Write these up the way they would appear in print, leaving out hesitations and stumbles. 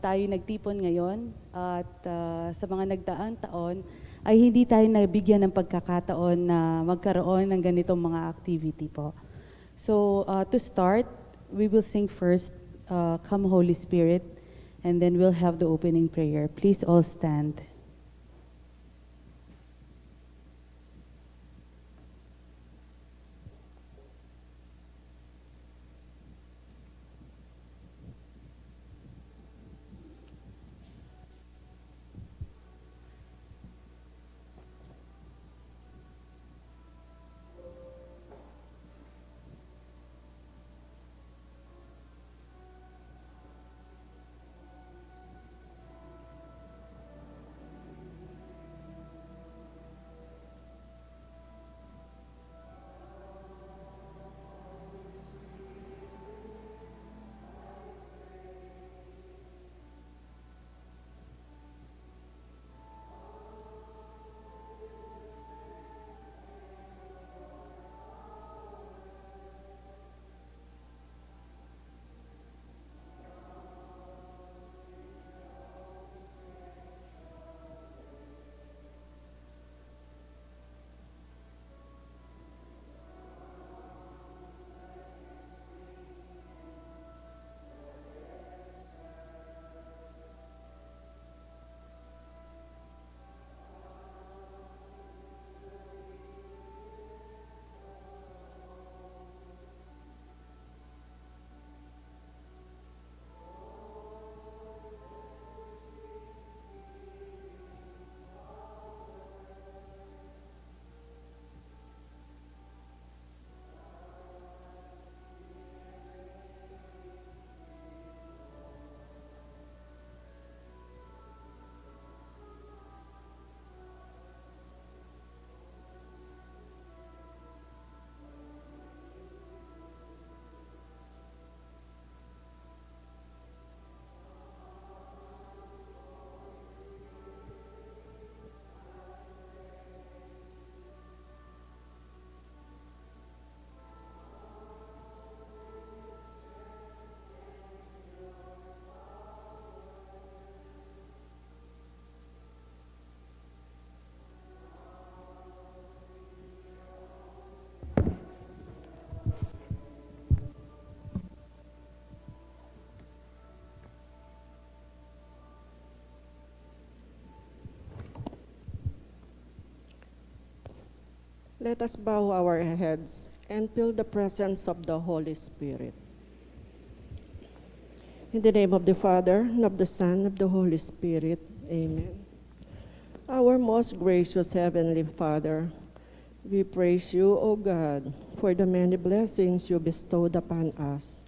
tayo nagtipon ngayon at sa mga nagdaang taon ay hindi tayo nabigyan ng pagkakataon na magkaroon ng ganitong mga activity po. So to start, we will sing first, Come Holy Spirit, and then we'll have the opening prayer. Please all stand. Let us bow our heads and feel the presence of the Holy Spirit. In the name of the Father, and of the Son, and of the Holy Spirit. Amen. Our most gracious Heavenly Father, we praise you, O God, for the many blessings you bestowed upon us.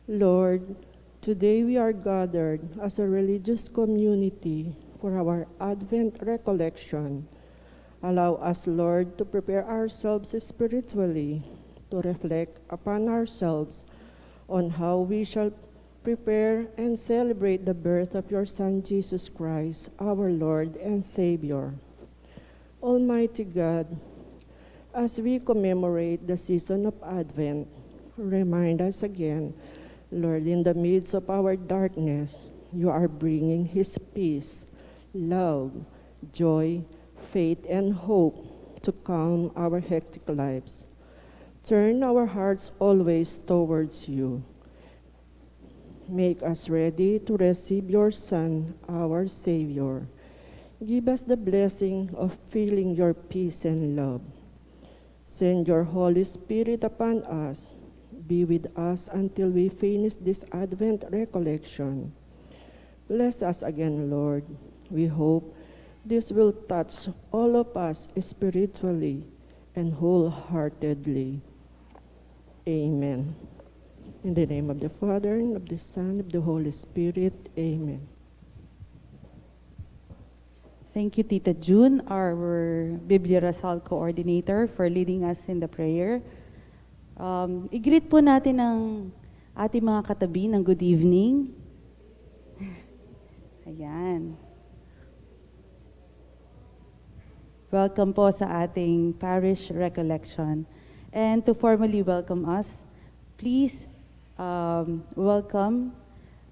Lord, today we are gathered as a religious community for our Advent recollection. Allow us, Lord, to prepare ourselves spiritually, to reflect upon ourselves on how we shall prepare and celebrate the birth of your Son, Jesus Christ, our Lord and Savior. Almighty God, as we commemorate the season of Advent, remind us again, Lord, in the midst of our darkness, you are bringing His peace, love, joy, faith, and hope to calm our hectic lives. Turn our hearts always towards you. Make us ready to receive your Son, our Savior. Give us the blessing of feeling your peace and love. Send your Holy Spirit upon us. Be with us until we finish this Advent recollection. Bless us again, Lord. We hope this will touch all of us spiritually and wholeheartedly. Amen. In the name of the Father, and of the Son, and of the Holy Spirit. Amen. Thank you, Tita June, our Bibliarasal coordinator, for leading us in the prayer. I-greet po natin ang ating mga katabi ng good evening. Ayan. Welcome po sa ating parish recollection. And to formally welcome us, please welcome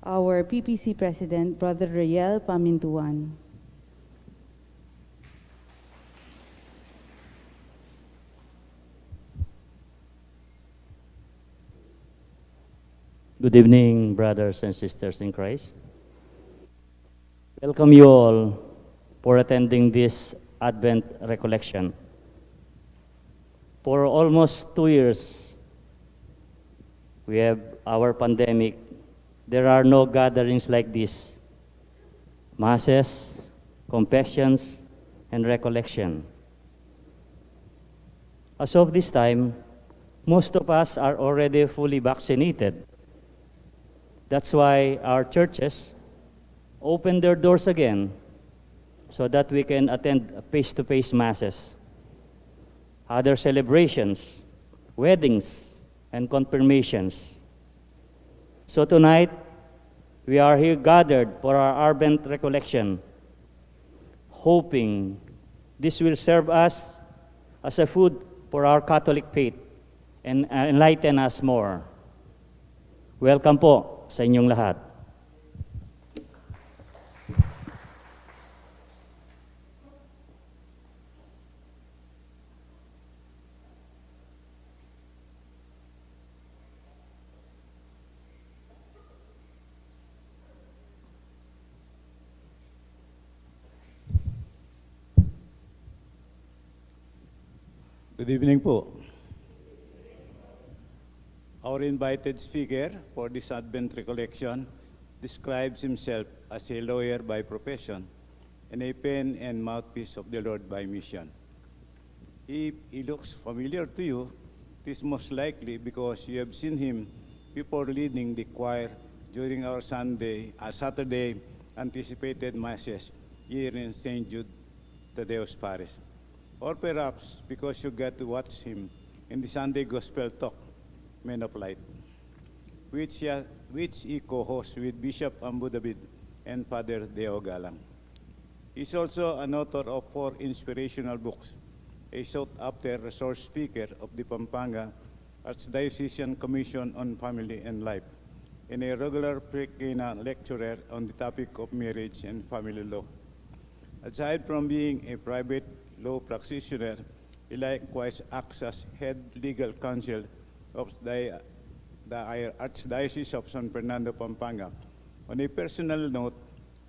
our PPC President, Brother Riel Pamintuan. Good evening, brothers and sisters in Christ. Welcome you all for attending this Advent recollection. For almost 2 years, we have our pandemic. There are no gatherings like this. Masses, confessions, and recollection. As of this time, most of us are already fully vaccinated. That's why our churches open their doors again so that we can attend face-to-face masses, other celebrations, weddings, and confirmations. So tonight, we are here gathered for our Advent recollection, hoping this will serve us as a food for our Catholic faith and enlighten us more. Welcome po sa inyong lahat. Good evening po. Our invited speaker for this Advent recollection describes himself as a lawyer by profession and a pen and mouthpiece of the Lord by mission. If he looks familiar to you, it is most likely because you have seen him before leading the choir during our Saturday anticipated masses here in St. Jude Tadeus Parish. Or perhaps because you get to watch him in the Sunday Gospel Talk, Men of Light, which he co-hosts with Bishop Ambu David and Father Deo Galang. He's also an author of 4 inspirational books, a sought-after resource speaker of the Pampanga Archdiocesan Commission on Family and Life, and a regular pre-Cana lecturer on the topic of marriage and family law. Aside from being a private law practitioner, he likewise acts as head legal counsel of the Archdiocese of San Fernando, Pampanga. On a personal note,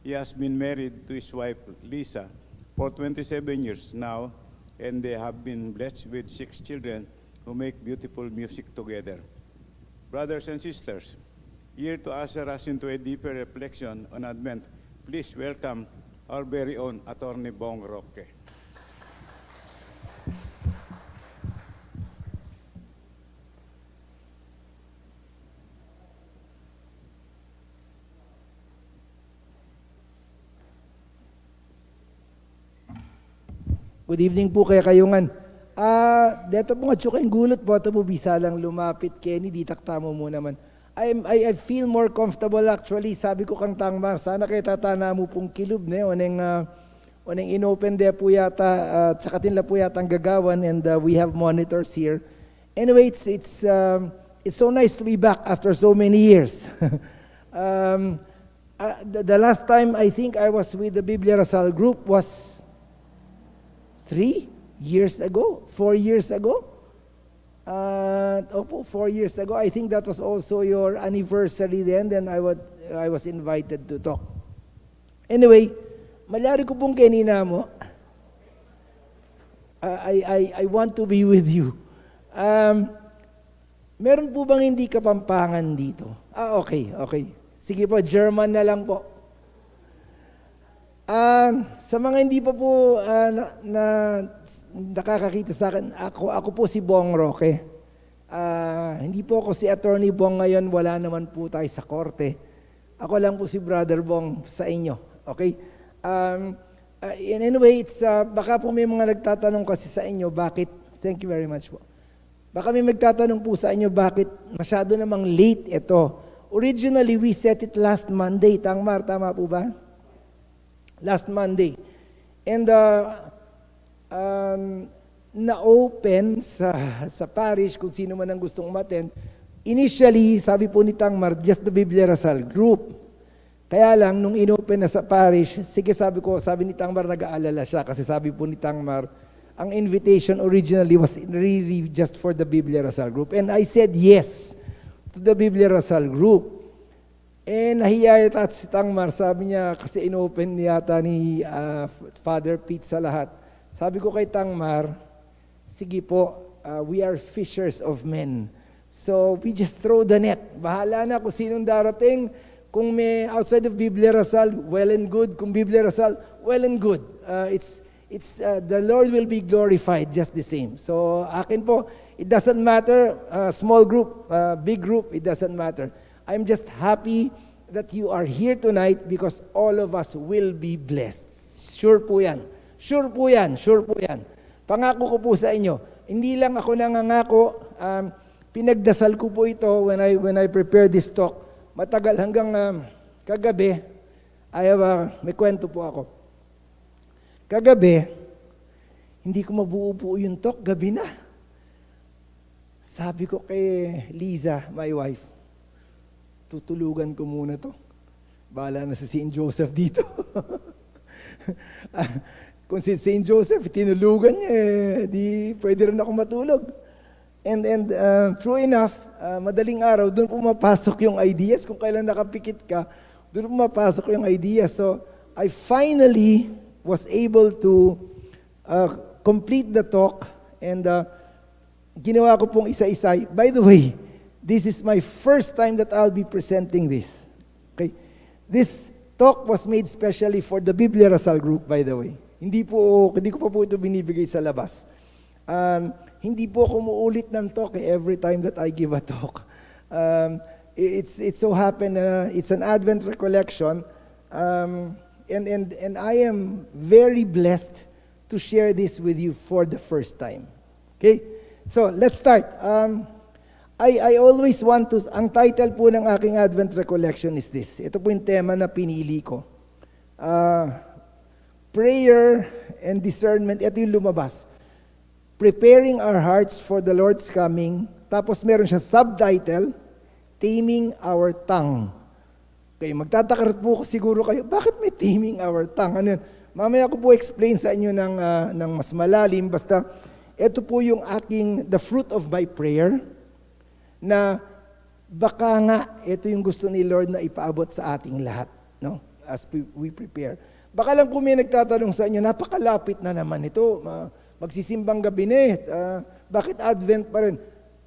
he has been married to his wife, Lisa, for 27 years now, and they have been blessed with 6 children who make beautiful music together. Brothers and sisters, here to usher us into a deeper reflection on Advent, please welcome our very own Attorney Bong Roque. Good evening po kaya kayungan. Dito po nga tsukang gulot po, ito po bisa lang lumapit, Kenny, di takta mo muna man. I feel more comfortable actually, sabi ko kang tangma, sana kaya tatana mo pong kilub na oneng inopen de po yata, tsaka tinla po yata ang gagawan, and we have monitors here. Anyway, it's so nice to be back after so many years. The last time I think I was with the Biblia Rasal group was 3 years ago, 4 years ago. 4 years ago. I think that was also your anniversary then I was invited to talk. Anyway, malyari ko pong kanina mo. I want to be with you. Meron po bang hindi Kapampangan dito? Okay. Sige po, German na lang po. Sa mga hindi pa po nakakakita sa akin, ako po si Bong Roque. Hindi po ako si Attorney Bong ngayon, wala naman po tayo sa korte. Ako lang po si Brother Bong sa inyo. Okay? Anyway, baka po may mga nagtatanong kasi sa inyo, bakit, thank you very much po. Baka may magtatanong po sa inyo, bakit masyado namang late ito. Originally, we set it last Monday. Tama po ba? Last Monday. And na-open sa parish kung sino man ang gustong umattend. Initially, sabi po ni Tangmar, just the Biblia Rasal group. Kaya lang, nung inopen na sa parish, sige sabi ni Tangmar, nag-aalala siya kasi sabi po ni Tangmar, ang invitation originally was really just for the Biblia Rasal group. And I said yes to the Biblia Rasal group. And nahiya yata si Tangmar, sabi niya, kasi inopen yata ni Father Pete sa lahat. Sabi ko kay Tangmar, sige po, we are fishers of men. So we just throw the net. Bahala na kung sinong darating. Kung may outside of Biblia Rasal, well and good. Kung Biblia Rasal, well and good. The Lord will be glorified just the same. So akin po, it doesn't matter, small group, big group, it doesn't matter. I'm just happy that you are here tonight because all of us will be blessed. Sure po yan. Sure po yan. Sure po yan. Pangako ko po sa inyo. Hindi lang ako nangangako. Pinagdasal ko po ito when I prepare this talk. Matagal hanggang kagabi. May kwento po ako. Kagabi, hindi ko mabuo-buo yung talk. Gabi na. Sabi ko kay Liza, my wife, tutulugan ko muna to. Bahala na si St. Joseph dito. Kung si St. Joseph, tinulugan niya, di pwede rin ako matulog. And true enough, madaling araw, doon pumapasok yung ideas. Kung kailan nakapikit ka, doon pumapasok yung ideas. So, I finally was able to complete the talk and ginawa ko pong isa-isa. By the way, this is my first time that I'll be presenting this. Okay? This talk was made specially for the Biblia Rasal group, by the way. Hindi ko pa po ito binibigay sa labas. Hindi po ako muulit ng talk every time that I give a talk. It so happened it's an Advent recollection, and I am very blessed to share this with you for the first time. Okay? So, let's start. I always want to, ang title po ng aking Advent recollection is this. Ito po yung tema na pinili ko. Prayer and discernment. Ito yung lumabas. Preparing our hearts for the Lord's coming. Tapos meron siya subtitle, Taming Our Tongue. Okay, magtataka po siguro kayo, bakit may taming our tongue? Ano yun? Mamaya ko po explain sa inyo ng mas malalim. Basta, ito po yung the fruit of my prayer, na baka nga, ito yung gusto ni Lord na ipaabot sa ating lahat, no? As we prepare. Baka lang po may nagtatanong sa inyo, napakalapit na naman ito, magsisimbang gabi na bakit Advent pa rin?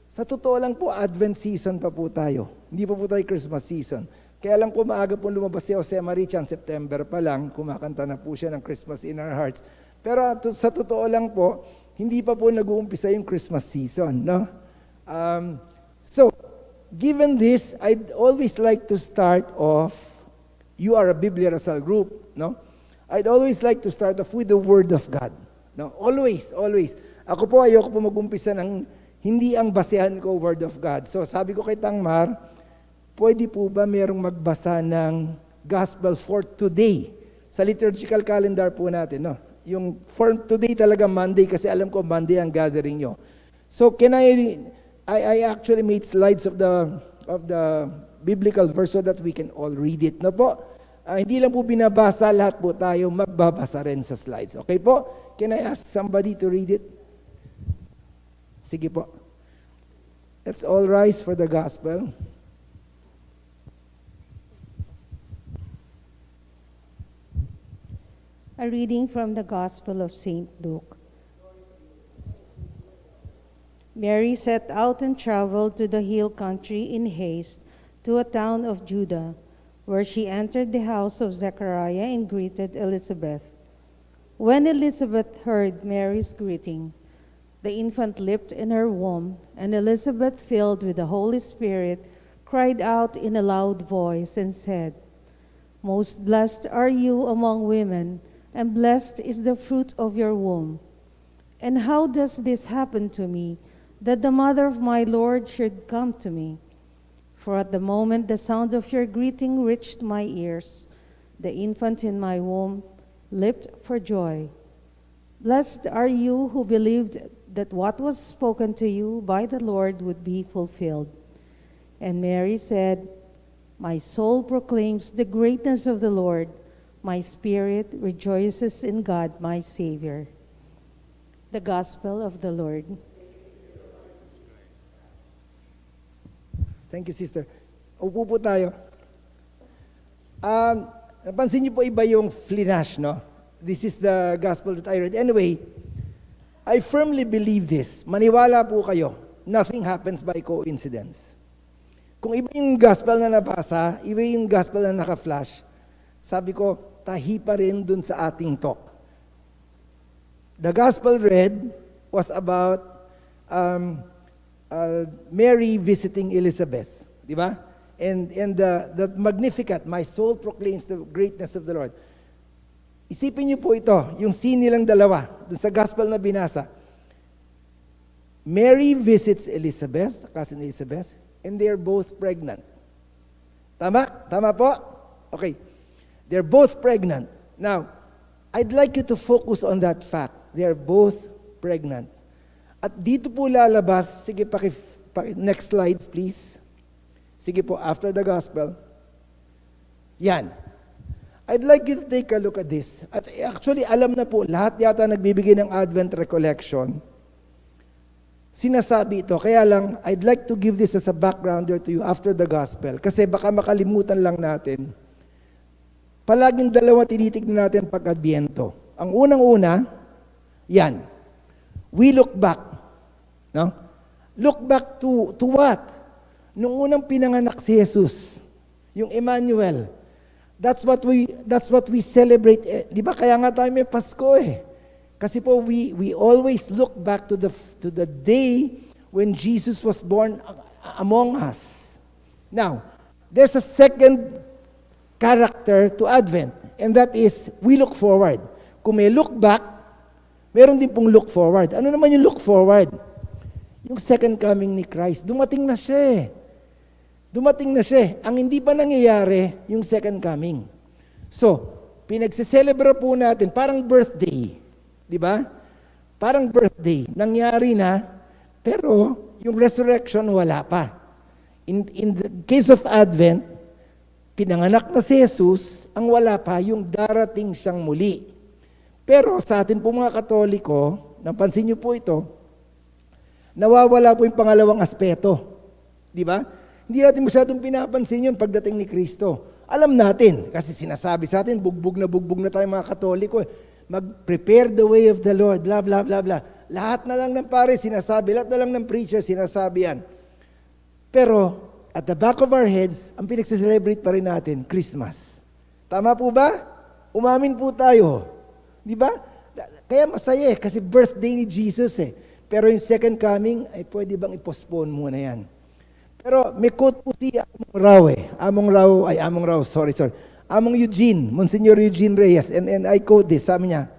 Sa totoo lang po, Advent season pa po tayo. Hindi pa po tayo Christmas season. Kaya lang po maaga po lumabas si Jose Marichan, September pa lang, kumakanta na po siya ng Christmas in Our Hearts. Pero sa totoo lang po, hindi pa po nag-uumpisa yung Christmas season, no? So, given this, I'd always like to start off, you are a Biblia Rasal group, no? I'd always like to start off with the Word of God. No? Always, always. Ako po, ayoko po mag-umpisa ng hindi ang basehan ko Word of God. So, sabi ko kay Tangmar, pwede po ba merong magbasa ng Gospel for today? Sa liturgical calendar po natin, no? Yung for today talaga Monday, kasi alam ko Monday ang gathering nyo. So, I actually made slides of the biblical verse so that we can all read it. No po? Hindi lang po binabasa, lahat po tayo magbabasa rin sa slides. Okay po? Can I ask somebody to read it? Sige po. Let's all rise for the gospel. A reading from the Gospel of St. Luke. Mary set out and traveled to the hill country in haste to a town of Judah, where she entered the house of Zechariah and greeted Elizabeth. When Elizabeth heard Mary's greeting, the infant leaped in her womb, and Elizabeth, filled with the Holy Spirit, cried out in a loud voice and said, "Most blessed are you among women, and blessed is the fruit of your womb. And how does this happen to me, that the mother of my Lord should come to me? For at the moment the sound of your greeting reached my ears, the infant in my womb leaped for joy. Blessed are you who believed that what was spoken to you by the Lord would be fulfilled." And Mary said, My soul proclaims the greatness of the Lord. My spirit rejoices in God, my Savior. The Gospel of the Lord. Thank you, sister. Upo po tayo. Napansin niyo po iba yung flinash, no? This is the gospel that I read. Anyway, I firmly believe this. Maniwala po kayo. Nothing happens by coincidence. Kung iba yung gospel na nabasa, iba yung gospel na naka-flash, sabi ko, tahi pa rin dun sa ating talk. The gospel read was about Mary visiting Elizabeth. Di ba? And the Magnificat, my soul proclaims the greatness of the Lord. Isipin niyo po ito, yung scene nilang dalawa, dun sa gospel na binasa. Mary visits Elizabeth, cousin Elizabeth, and they're both pregnant. Tama? Tama po? Okay. They're both pregnant. Now, I'd like you to focus on that fact. They're both pregnant. At dito po lalabas, sige next slides please. Sige po, after the gospel. Yan. I'd like you to take a look at this. At actually, alam na po, lahat yata nagbibigay ng Advent recollection. Sinasabi ito. Kaya lang, I'd like to give this as a backgrounder to you after the gospel. Kasi baka makalimutan lang natin. Palaging dalawa tinitignan natin pag-Adbyento. Ang unang-una, yan. We look back. No? Look back to what? Nung unang pinanganak si Jesus, yung Emmanuel. That's what we celebrate. Di ba kaya nga tayo may Pasko eh. Kasi po we always look back to the day when Jesus was born among us. Now, there's a second character to Advent, and that is we look forward. Kung may look back, meron din pong look forward. Ano naman yung look forward? Yung second coming ni Christ. Dumating na siya eh. Dumating na siya. Ang hindi pa nangyayari, yung second coming. So, pinagsiselebrate po natin, parang birthday. Di ba? Parang birthday. Nangyari na, pero yung resurrection wala pa. In the case of Advent, pinanganak na si Jesus, ang wala pa, yung darating siyang muli. Pero sa atin po mga Katoliko, napansin niyo po ito, nawawala po yung pangalawang aspeto. Di ba? Hindi natin masyadong pinapansin yun pagdating ni Kristo. Alam natin, kasi sinasabi sa atin, bugbog na tayo mga Katoliko. Mag-prepare the way of the Lord, blah, blah, blah, blah. Lahat na lang ng pare sinasabi, lahat na lang ng preacher sinasabi yan. Pero, at the back of our heads, ang pinagse-celebrate pa rin natin, Christmas. Tama po ba? Umamin po tayo. Di ba? Kaya masaya eh, kasi birthday ni Jesus eh. Pero yung second coming, ay pwede bang i-postpone muna yan? Pero may quote po si Among Eugene, Monsignor Eugene Reyes, and I quote this, sabi niya,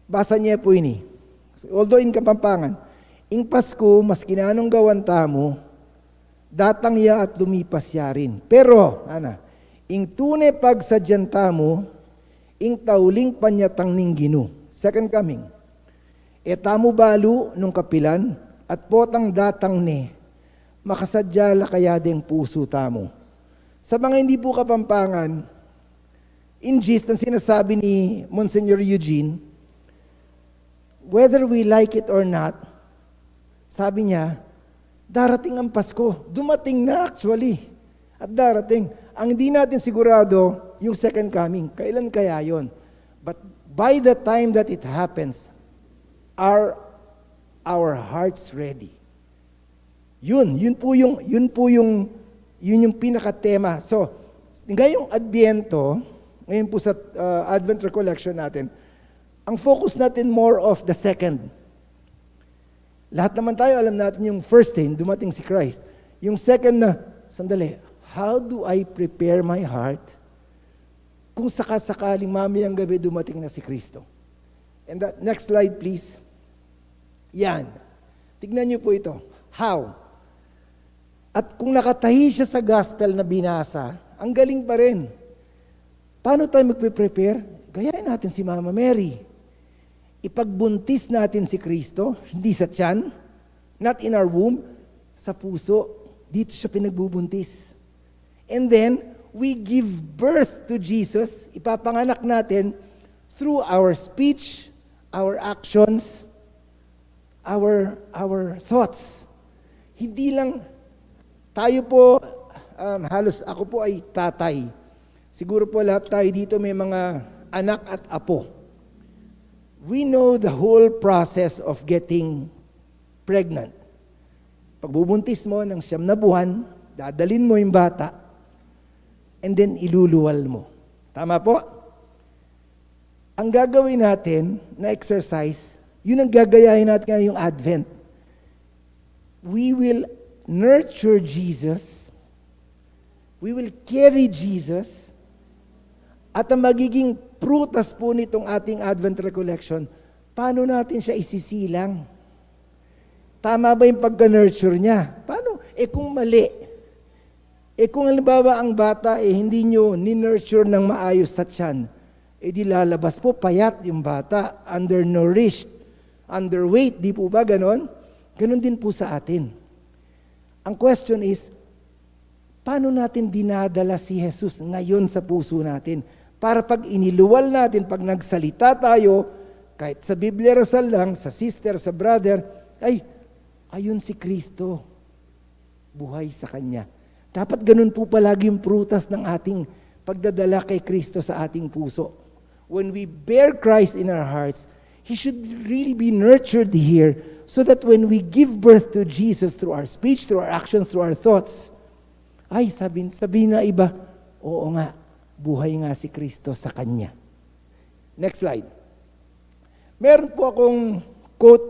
basa niya po ini. Although in Kapampangan, ing Pasko, mas kinanong gawan tamo, datang ya at lumipas ya rin. Pero, ing tune pag sadyan tamo, ing tauling panyatang ning ginu. Second coming. Etamo balu nung kapilan, at potang datang ni, makasadyala kaya ding puso tamo. Sa mga hindi po Kapampangan, in gist, ang sinasabi ni Monsignor Eugene, whether we like it or not, sabi niya, darating ang Pasko. Dumating na actually. At darating. Ang hindi natin sigurado, yung second coming. Kailan kaya yon? But by the time that it happens, are our hearts ready? Yun yung pinaka-tema. So, ngayong Adbyento, ngayon po sa Advent recollection natin, ang focus natin more of the second. Lahat naman tayo alam natin yung first thing, dumating si Christ. Yung second na, sandali, how do I prepare my heart kung sakasakaling mamayang gabi dumating na si Kristo? And that, next slide please. Yan. Tignan niyo po ito. How? At kung nakatahi siya sa gospel na binasa, ang galing pa rin. Paano tayo magpe-prepare? Gayahin natin si Mama Mary. Ipagbuntis natin si Kristo, hindi sa tiyan, not in our womb, sa puso. Dito siya pinagbubuntis. And then, we give birth to Jesus, ipapanganak natin through our speech, our actions, our thoughts. Hindi lang tayo po, halos ako po ay tatay. Siguro po lahat tayo dito may mga anak at apo. We know the whole process of getting pregnant. Pagbubuntis mo ng 9 na buwan, dadalin mo yung bata, and then iluluwal mo. Tama po? Ang gagawin natin na exercise, yun ang gagayahin natin ngayong Advent. We will nurture Jesus, we will carry Jesus, at ang magiging prutas po nitong ating Advent recollection, paano natin siya isisilang? Tama ba yung pagka-nurture niya? Paano? Kung mali, kung halimbawa ang bata hindi nyo ni-nurture ng maayos sa tiyan, di lalabas po payat yung bata, undernourished, underweight, di po ba ganon? Ganon din po sa atin. Ang question is, paano natin dinadala si Jesus ngayon sa puso natin? Para pag iniluwal natin, pag nagsalita tayo, kahit sa Biblia Rasal lang, sa sister, sa brother, ayun si Kristo. Buhay sa Kanya. Dapat ganun po palagi yung prutas ng ating pagdadala kay Kristo sa ating puso. When we bear Christ in our hearts, He should really be nurtured here so that when we give birth to Jesus through our speech, through our actions, through our thoughts, sabihin na iba, oo nga, buhay nga si Kristo sa Kanya. Next slide. Meron po akong quote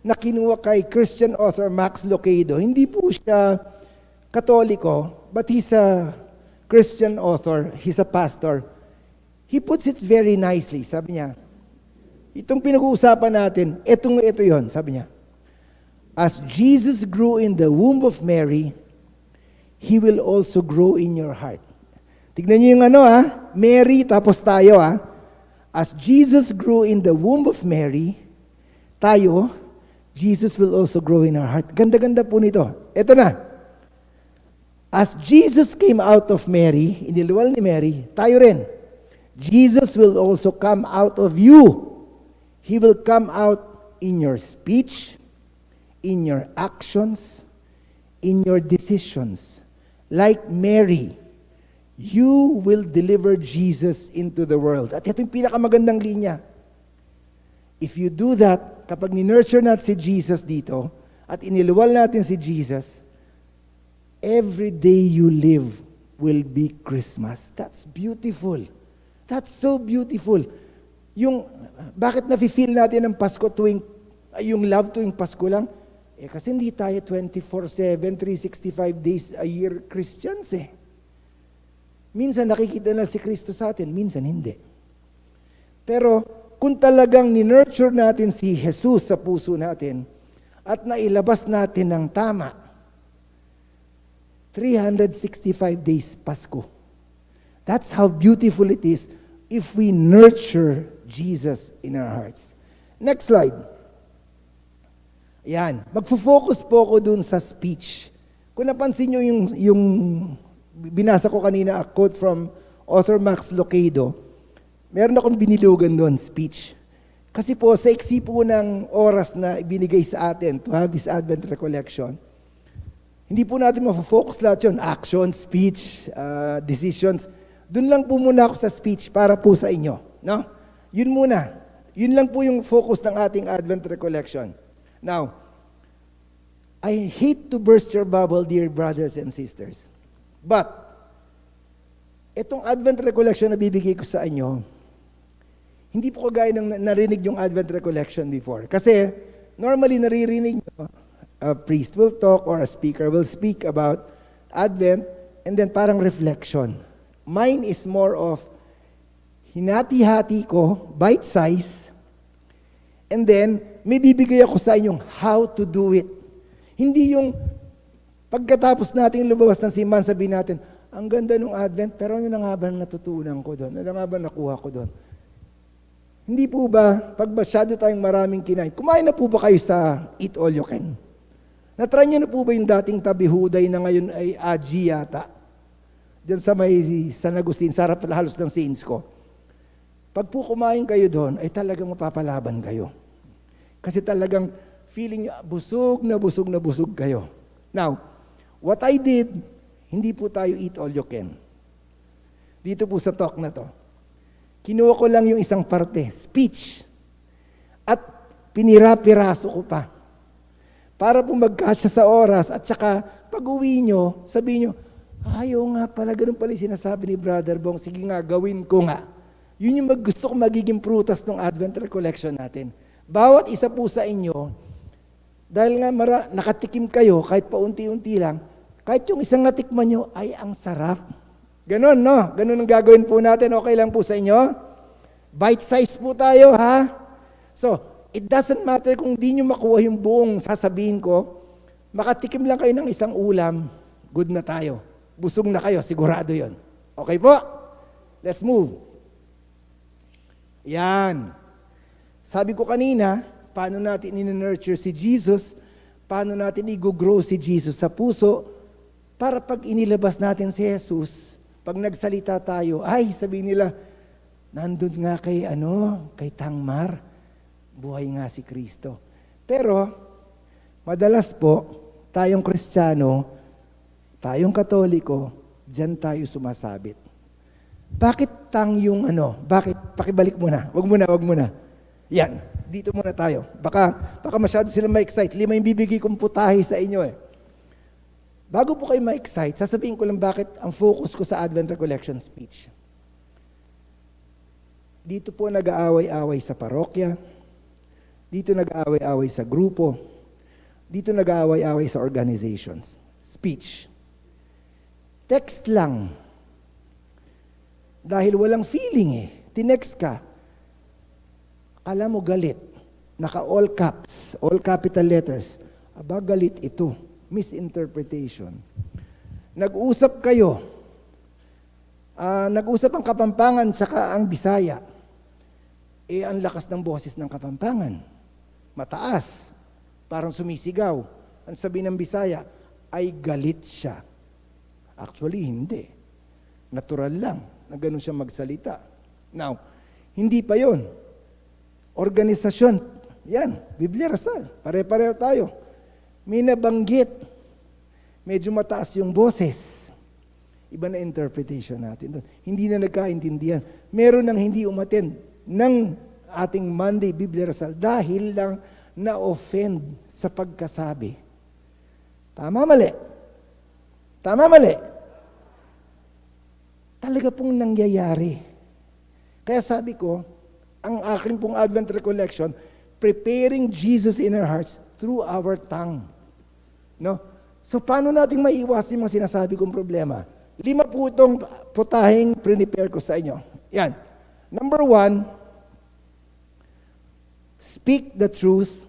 na kinuha kay Christian author Max Lucado. Hindi po siya Katoliko, but he's a Christian author, he's a pastor. He puts it very nicely. Sabi niya, itong pinag-uusapan natin, ito yon, sabi niya. As Jesus grew in the womb of Mary, He will also grow in your heart. Tignan niyo yung Mary tapos tayo As Jesus grew in the womb of Mary, tayo, Jesus will also grow in our heart. Ganda-ganda po nito. Ito na. As Jesus came out of Mary, iniluwal ni Mary, tayo rin. Jesus will also come out of you. He will come out in your speech, in your actions, in your decisions. Like Mary, you will deliver Jesus into the world. At ito yung pinakamagandang linya. If you do that, kapag ni-nurture natin si Jesus dito, at iniluwal natin si Jesus, every day you live will be Christmas. That's beautiful. That's so beautiful. Bakit nafe-feel natin ang Pasko yung love tuwing Pasko lang? Kasi hindi tayo 24/7, 365 days a year Christians Minsan nakikita na si Kristo sa atin, minsan hindi. Pero kung talagang ni-nurture natin si Jesus sa puso natin at nailabas natin ng tama, 365 days Pasko. That's how beautiful it is if we nurture Jesus in our hearts. Next slide. Ayan. Magfo-focus po ako dun sa speech. Kung napansin nyo yung binasa ko kanina, a quote from author Max Lucado, meron akong binilugan doon, speech. Kasi po, sa iksi po ng oras na ibinigay sa atin to have this Advent recollection, hindi po natin mafo-focus lahat yun, action, speech, decisions. Doon lang po muna ako sa speech para po sa inyo. No? Yun muna. Yun lang po yung focus ng ating Advent recollection. Now, I hate to burst your bubble, dear brothers and sisters. But, itong Advent recollection na bibigay ko sa inyo, hindi po kagaya ng narinig yung Advent recollection before. Kasi, normally naririnig nyo, a priest will talk or a speaker will speak about Advent and then parang reflection. Mine is more of hinati-hati ko, bite size, and then may bibigay ako sa inyong how to do it. Hindi yung pagkatapos natin lumabas ng simbahan, sabihin natin, ang ganda ng Advent, pero ano na nga ba natutunan ko doon? Ano nga ba nakuha ko doon? Hindi po ba, pag masyado tayong maraming kinain, kumain na po ba kayo sa Eat All You Can? Natry nyo na po ba yung dating tabihuday na ngayon ay aji yata? Diyan sa may San Agustin, sa harap halos ng saints ko. Pag po kumain kayo doon, ay talagang mapapalaban kayo. Kasi talagang feeling nyo, busog na busog na busog kayo. Now, what I did, hindi po tayo eat all you can. Dito po sa talk na to. Kinuha ko lang yung isang parte, speech. At pinira-piraso ko pa. Para po magkasya sa oras at saka pag-uwi nyo, sabihin nyo, ayaw nga pala, ganun pala yung sinasabi ni Brother Bong, sige nga, gawin ko nga. Yun yung gusto ko magiging prutas ng Advent Recollection natin. Bawat isa po sa inyo, dahil nga nakatikim kayo, kahit paunti-unti lang, kahit yung isang natikman nyo, ay ang sarap. Ganon, no? Ganon ang gagawin po natin. Okay lang po sa inyo? Bite size po tayo, ha? So, it doesn't matter kung di nyo makuha yung buong sasabihin ko, makatikim lang kayo ng isang ulam, good na tayo. Busog na kayo, sigurado yon. Okay po? Let's move. Yan. Sabi ko kanina, paano natin in-nurture si Jesus, paano natin i-grow si Jesus sa puso, para pag inilabas natin si Jesus, pag nagsalita tayo, ay, sabihin nila, nandun nga kay Tangmar, buhay nga si Kristo. Pero, madalas po, tayong Kristiyano, tayong Katoliko, diyan tayo sumasabit. Bakit yung bakit? Pakibalik muna. Wag muna. Yan, dito muna tayo. Baka masyado sila ma-excite. 5 yung bibigay kong putahe sa inyo eh. Bago po kayo ma-excite, sasabihin ko lang bakit ang focus ko sa Advent Recollection speech. Dito po nag-aaway-away sa parokya, dito nag-aaway-away sa grupo, dito nag-aaway-away sa organizations. Speech. Text lang. Dahil walang feeling eh. Tinext ka. Akala mo galit. Naka all caps, all capital letters. Aba, galit ito. Misinterpretation. Nag-usap kayo. Nag-usap ang Kapampangan tsaka ang Bisaya. Ang lakas ng boses ng Kapampangan. Mataas. Parang sumisigaw. Ang sabi ng Bisaya, ay galit siya. Actually, hindi. Natural lang na ganun siya magsalita. Now, hindi pa yon. Organisasyon. Yan, Biblia Rasal. Pare-pareho tayo. May nabanggit, medyo mataas yung boses. Iba na interpretation natin doon. Hindi na nagkaintindihan. Meron nang hindi umattend ng ating Monday Biblia Rasal dahil lang na-offend sa pagkasabi. Tama, mali? Tama, mali? Talaga pong nangyayari. Kaya sabi ko, ang aking pong Advent Recollection, preparing Jesus in our hearts through our tongue. No? So, paano natin maiiwasin mga sinasabi kong problema? 5 po itong putahing prepare ko sa inyo. Yan. Number 1, speak the truth.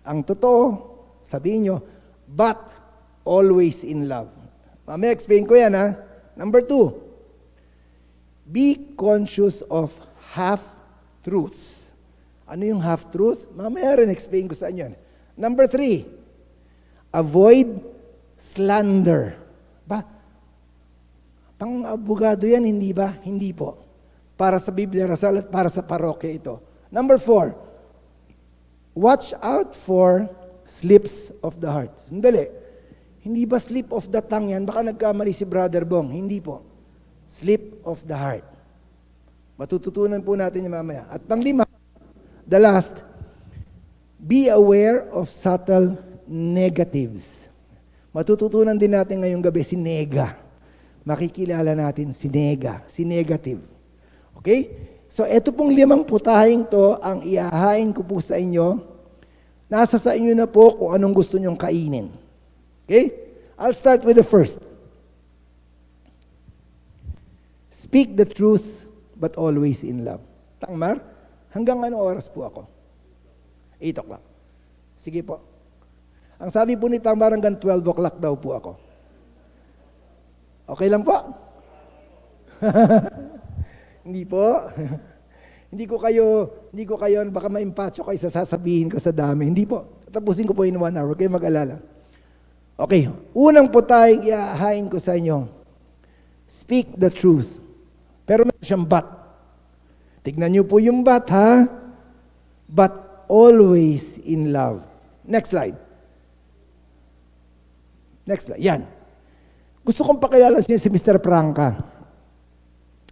Ang totoo, sabihin nyo, but always in love. Mamaya explain ko yan, ha? Number 2, be conscious of half-truths. Ano yung half-truth? Mamaya rin explain ko sa inyo. Number 3, avoid slander. Pang-abogado yan, hindi ba? Hindi po. Para sa Biblia Rasal at para sa parokya ito. Number 4, watch out for slips of the heart. Sandali. Hindi ba slip of the tongue yan? Baka nagkamali si Brother Bong. Hindi po. Slip of the heart. Matututunan po natin yung mamaya. At pang-5, the last, be aware of subtle negatives. Matututunan din natin ngayong gabi si nega. Makikilala natin si nega, si negative. Okay? So, ito pong 5 putahing to ang iahain ko po sa inyo. Nasa sa inyo na po kung anong gusto nyong kainin. Okay? I'll start with the first. Speak the truth, but always in love. Tangmar, hanggang anong oras po ako? 8 o'clock. Sige po. Ang sabi po ni Tangmar, hanggang 12 o'clock daw po ako. Okay lang po? Hindi po. Hindi ko kayo, baka maimpatso kayo sa sasabihin ko sa dami. Hindi po. Tapusin ko po in 1 hour. Kayo mag-alala. Okay. Unang putay, iahain ko sa inyo. Speak the truth. Pero meron siyang but. Tignan niyo po yung but, ha? But always in love. Next slide. Next slide. Yan. Gusto kong pakilala siya si Mr. Franca.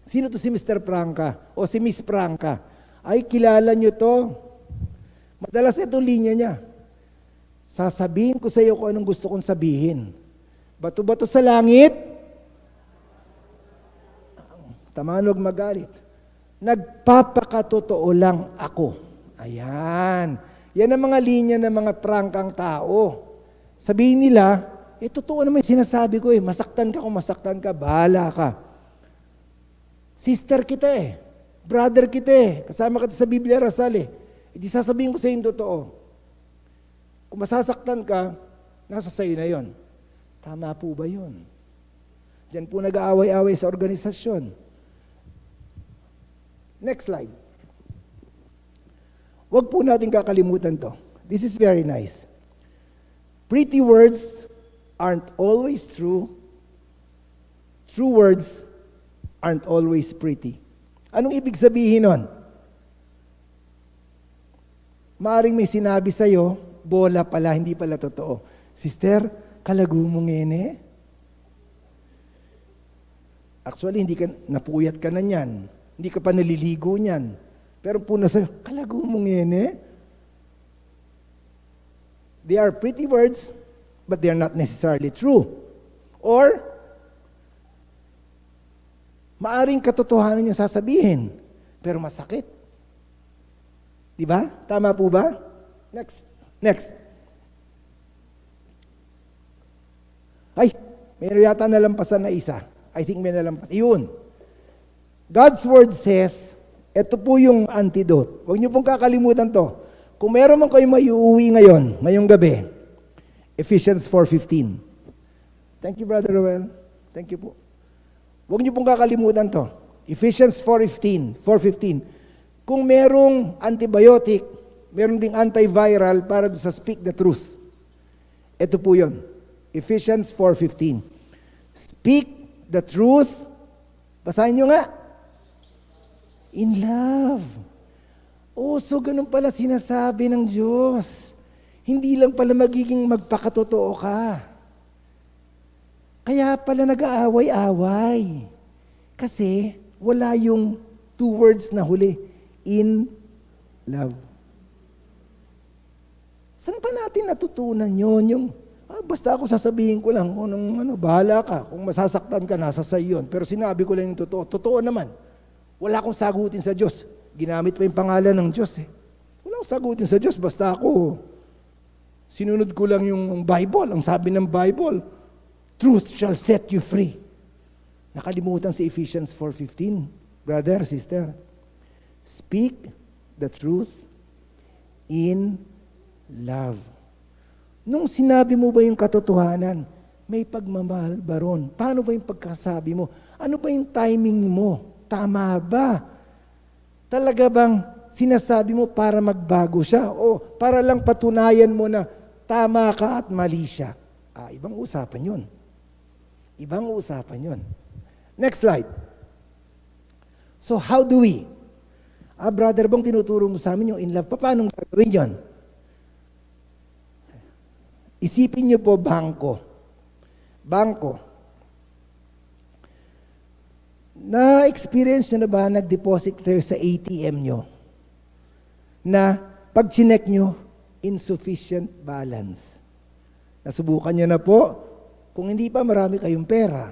Sino to si Mr. Franca? O si Miss Franca? Ay, kilala niyo to. Madalas ito linya niya. Sasabihin ko sa iyo kung anong gusto kong sabihin. Bato-bato sa langit. Tamaan, huwag magalit. Nagpapakatotoo lang ako. Ayan. Yan ang mga linya ng mga prangkang tao. Sabihin nila, totoo naman yung sinasabi ko masaktan ka kung masaktan ka, bahala ka. Sister kita brother kita kasama kita sa Biblia Rasal Hindi sasabihin ko sa iyo yung totoo. Kung masasaktan ka, nasa sayo na yon. Tama po ba yun? Diyan po nag-aaway-aaway sa organisasyon. Next slide. Huwag po natin kakalimutan to. This is very nice. Pretty words aren't always true. True words aren't always pretty. Anong ibig sabihin nun? Maaring may sinabi sa'yo, bola pala, hindi pala totoo. Sister, kalago mo ngene? Actually, hindi ka, napuyat ka na niyan. Hindi ka pa naliligo niyan. Pero puna sa'yo, kalago mo ngene? They are pretty words, but they are not necessarily true. Or, maaring katotohanan yung sasabihin, pero masakit. Di ba? Tama po ba? Next. Ay, mayroon yata nalampasan na isa. I think may nalampasan. Yun. God's word says, ito po yung antidote. Huwag niyo pong kakalimutan to. Kung meron man kayo maiuwi ngayong gabi, Ephesians 4:15. Thank you, Brother Roel. Thank you po. Huwag niyo pong kakalimutan to. Ephesians 4:15. Kung merong antibiotic, meron ding antiviral para sa speak the truth. Ito po yun. Ephesians 4:15. Speak the truth. Basahin nyo nga. In love. So ganun pala sinasabi ng Diyos. Hindi lang pala magiging magpakatotoo ka. Kaya pala nag-aaway-away. Kasi wala yung two words na huli. In love. Saan pa natin natutunan yun? Yung, basta ako sasabihin ko lang, bahala ka. Kung masasaktan ka, nasa sa'yo yun. Pero sinabi ko lang yung totoo. Totoo naman. Wala akong sagutin sa Diyos. Ginamit pa yung pangalan ng Diyos Wala akong sagutin sa Diyos. Basta ako, sinunod ko lang yung Bible. Ang sabi ng Bible, truth shall set you free. Nakalimutan si Ephesians 4:15. Brother, sister. Speak the truth in love. Nung sinabi mo ba yung katotohanan, may pagmamahal ba ron? Paano ba yung pagkasabi mo? Ano ba yung timing mo? Tama ba? Talaga bang sinasabi mo para magbago siya? O para lang patunayan mo na tama ka at mali siya? Ibang usapan yun. Ibang usapan yun. Next slide. So how do we? Brother Bong, tinuturo mo sa amin yung in love. Paano gagawin yun? Isipin niyo po bangko. Bangko. Na-experience nyo na ba nag-deposit kayo sa ATM nyo na pag chinek nyo, insufficient balance? Nasubukan nyo na po? Kung hindi pa, marami kayong pera.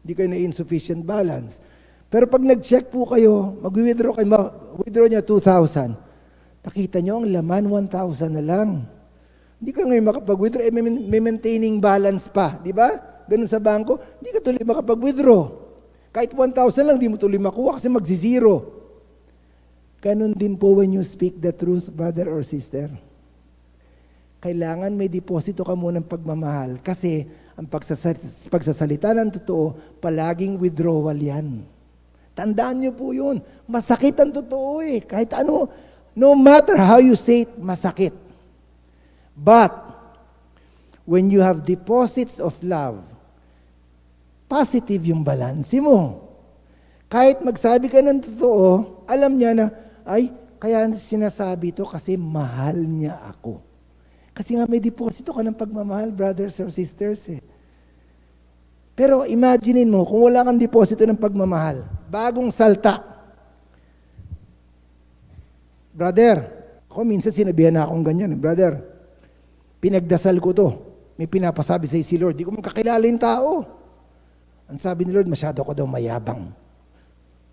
Hindi kayo na insufficient balance. Pero pag nag-check po kayo, mag-withdraw kayo, withdraw niya 2,000. Nakita nyo, ang laman 1,000 na lang. Hindi ka ngayon makapag-withdraw, may maintaining balance pa. Di ba? Ganun sa bangko, hindi ka tuloy makapag-withdraw. Kahit 1,000 lang, di mo tuloy makuha kasi magzi-zero. Ganun din po when you speak the truth, brother or sister. Kailangan may deposito ka muna ng pagmamahal kasi ang pagsasalita ng totoo, palaging withdrawal yan. Tandaan niyo po yun. Masakit ang totoo Kahit ano, no matter how you say it, masakit. But, when you have deposits of love, positive yung balanse mo. Kahit magsabi ka ng totoo, alam niya na, ay, kaya sinasabi to kasi mahal niya ako. Kasi nga may deposito ka ng pagmamahal, brothers or sisters eh. Pero imaginein mo, kung wala kang deposito ng pagmamahal, bagong salta. Brother, ako minsan sinabihan na akong ganyan, brother, pinagdasal ko to. May pinapasabi sa'yo si Lord, di ko makakilala yung tao. Ang sabi ni Lord, masyado ko daw mayabang.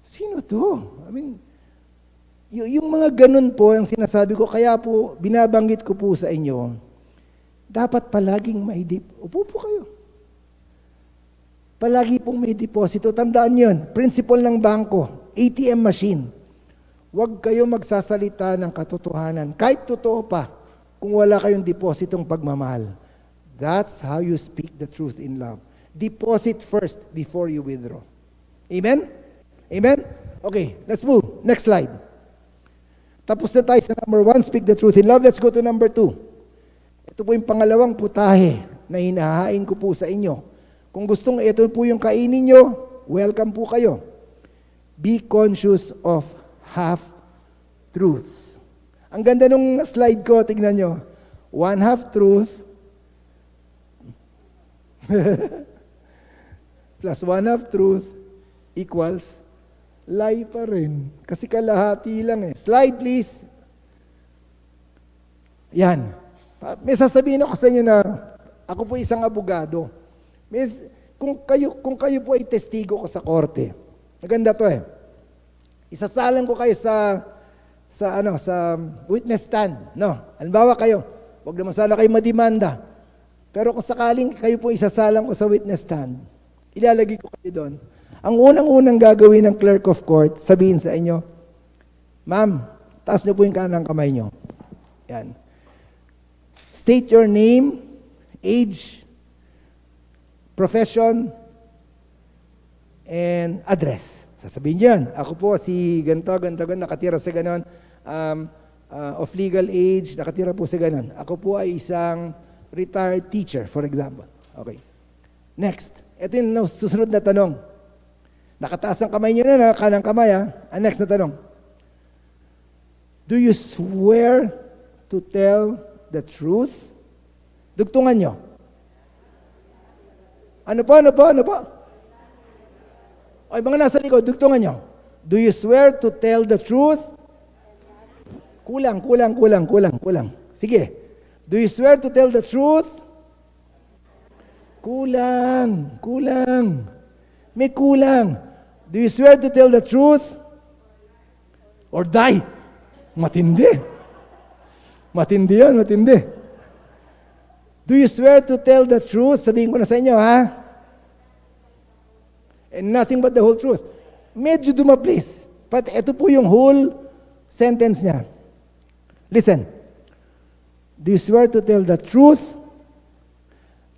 Sino to? I mean, yung mga ganun po, ang sinasabi ko, kaya po, binabanggit ko po sa inyo, dapat palaging may upo po kayo. Palagi pong may deposito. Tandaan yun, principle ng bangko, ATM machine. Huwag kayo magsasalita ng katotohanan. Kahit totoo pa, kung wala kayong depositong pagmamahal. That's how you speak the truth in love. Deposit first before you withdraw. Amen? Amen? Okay, let's move. Next slide. Tapos na tayo sa number 1, speak the truth in love. Let's go to number 2. Ito po yung pangalawang putahe na hinahain ko po sa inyo. Kung gustong ito po yung kainin nyo, welcome po kayo. Be conscious of half-truths. Ang ganda nung slide ko, tignan nyo. One half-truth plus one half-truth equals lie pa rin. Kasi kalahati lang eh. Slide please. Yan. May sasabihin ako sa inyo na ako po isang abogado. Kung kayo po ay testigo ko sa korte, maganda to eh. Isasalang ko kayo sa witness stand. No, halimbawa kayo, wag naman sana kayo madimanda. Pero kung sakaling kayo po isasalang ko sa witness stand, ilalagay ko kayo doon. Ang unang-unang gagawin ng clerk of court, sabihin sa inyo, ma'am, taas niyo po yung kanang kamay niyo. Yan. State your name, age, profession, and address. Sasabihin yan, ako po si ganto, nakatira sa ganon, of legal age, nakatira po sa ganon. Ako po ay isang retired teacher, for example. Okay. Next, ito yung susunod na tanong. Nakataas ang kamay nyo na, kanang kamay ha. Ang next na tanong. Do you swear to tell the truth? Dugtungan nyo. Ano po? Ay, mga nasa likod, dugtungan nyo. Do you swear to tell the truth? Kulang. Sige. Do you swear to tell the truth? Kulang. May kulang. Do you swear to tell the truth? Or die? Matindi yan. Do you swear to tell the truth? Sabihin ko na sa inyo, ha? And nothing but the whole truth. Medyo dumaplis. But ito po yung whole sentence niya. Listen. Do you swear to tell the truth,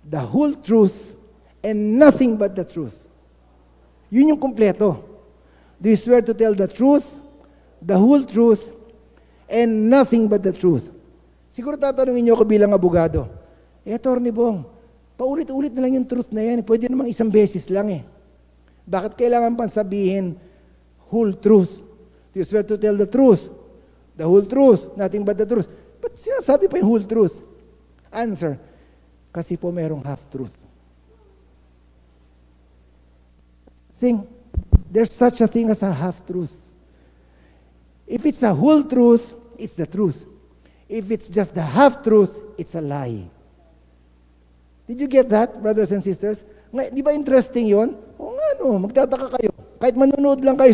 the whole truth, and nothing but the truth? Yun yung kumpleto. Do you swear to tell the truth, the whole truth, and nothing but the truth? Siguro tatanungin niyo ako bilang abogado, Attorney Bong, paulit-ulit na lang yung truth na yan. Pwede namang isang beses lang eh. Bakit kailangan pang sabihin whole truth? Do you swear to tell the truth, the whole truth, nothing but the truth? Ba't sinasabi pa yung whole truth? Answer, kasi po merong half-truth. There's such a thing as a half-truth. If it's a whole truth, it's the truth. If it's just the half-truth, it's a lie. Did you get that, brothers and sisters? Di ba interesting yon? O nga no, magtataka kayo. Kahit manonood lang kayo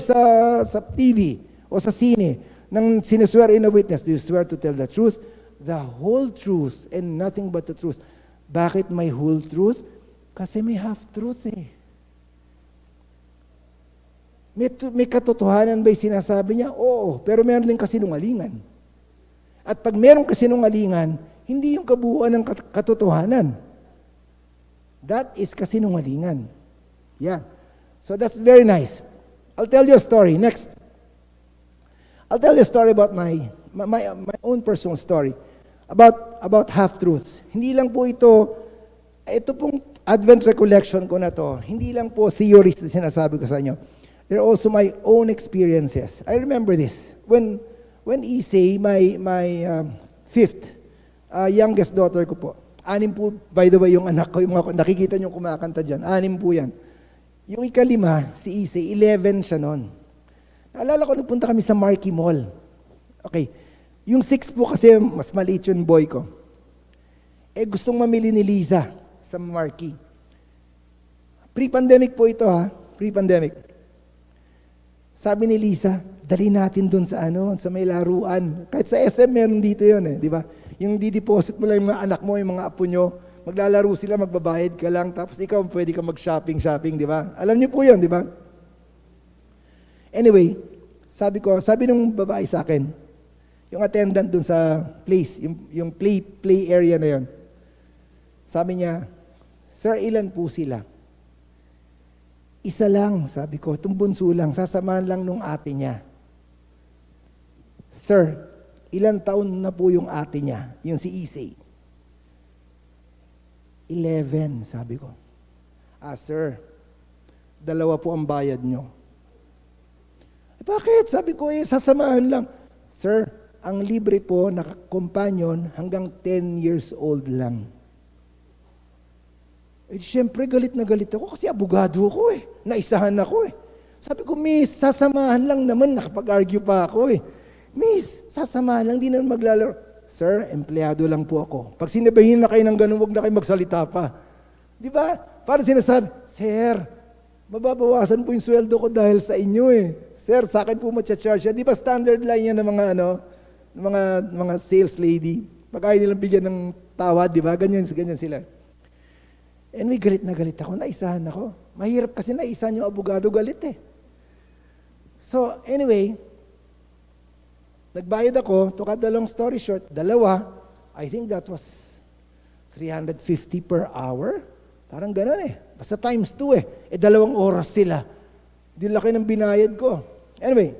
sa TV o sa sine, nang sineswear in a witness, do you swear to tell the truth, the whole truth, and nothing but the truth? Bakit may whole truth? Kasi may half-truth eh. May katotohanan ba'y sinasabi niya? Oo, pero meron din kasinungalingan. At pag meron kasinungalingan, hindi yung kabuuan ng katotohanan. That is kasinungalingan. Yeah. So that's very nice. I'll tell you a story. Next. I'll tell you a story about my own personal story about half-truths. Hindi lang po ito pong Advent recollection ko na to, hindi lang po theories na sinasabi ko sa inyo. They're also my own experiences. I remember this. When Isay, my fifth, youngest daughter ko po, 6 po, by the way, yung anak ko, yung nakikita niyo kumakanta dyan, 6 po yan. Yung ikalima, si Isay, 11 siya noon. Naalala ko, nagpunta kami sa Marquee Mall. Okay. Yung 6 po kasi, mas maliit yung boy ko. Gustong mamili ni Liza sa Marquee. Pre-pandemic po ito ha, pre-pandemic. Sabi ni Liza, dali natin dun sa sa may laruan. Kahit sa SM meron dito yun di ba? Yung di-deposit mo lang yung mga anak mo, yung mga apo nyo, maglalaro sila, magbabayad ka lang, tapos ikaw pwede ka mag-shopping, di ba? Alam niyo po yun, di ba? Anyway, sabi nung babae sa akin, yung attendant dun sa place, yung play area na yun, sabi niya, Sir, ilan po sila? Isa lang, sabi ko, itong bunso lang, sasamahan lang nung ate niya. Sir, ilan taon na po yung ate niya, yung si Isay? 11, sabi ko. Sir, 2 po ang bayad nyo. Bakit? Sabi ko, sasamahan lang. Sir, ang libre po na companion hanggang 10 years old lang. Siyempre, galit na galit ako kasi abogado ako Naisahan ako Sabi ko, Miss, sasamahan lang naman. Nakapag-argue pa ako Miss, sasamahan lang, di naman maglalaro. Sir, empleyado lang po ako. Pag sinabihin na kayo ng ganun, huwag na kayo magsalita pa. Di ba? Para sinasabi, Sir, mababawasan po yung sweldo ko dahil sa inyo Sir, sa akin po matcha-charge. Di ba standard line yan ng mga sales lady? Pag ayaw nilang bigyan ng tawad, di ba? Ganyan sila. Anyway, galit na galit ako. Naisahan ako. Mahirap kasi naisahan yung abogado, galit So, anyway, nagbayad ako. To cut the long story short, 2, I think that was 350 per hour. Parang ganun Basta times 2 2 oras sila. Di laki ng binayad ko. Anyway,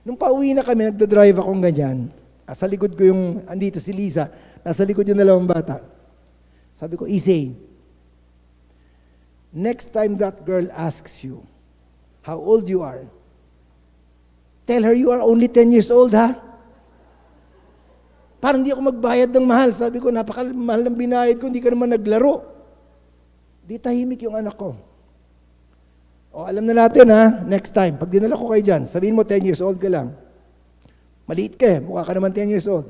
nung pauwi na kami, nagdadrive akong ganyan. Sa likod ko andito si Liza. Nasa likod yung 2 bata. Sabi ko, Isay, next time that girl asks you how old you are, tell her you are only 10 years old, ha? Parang hindi ako magbayad ng mahal. Sabi ko, napakamahal ng binayad ko, hindi ka naman naglaro. Di tahimik yung anak ko. Alam na natin, ha? Next time, pag dinala ko kayo dyan, sabihin mo 10 years old ka lang. Maliit ka mukha ka naman 10 years old.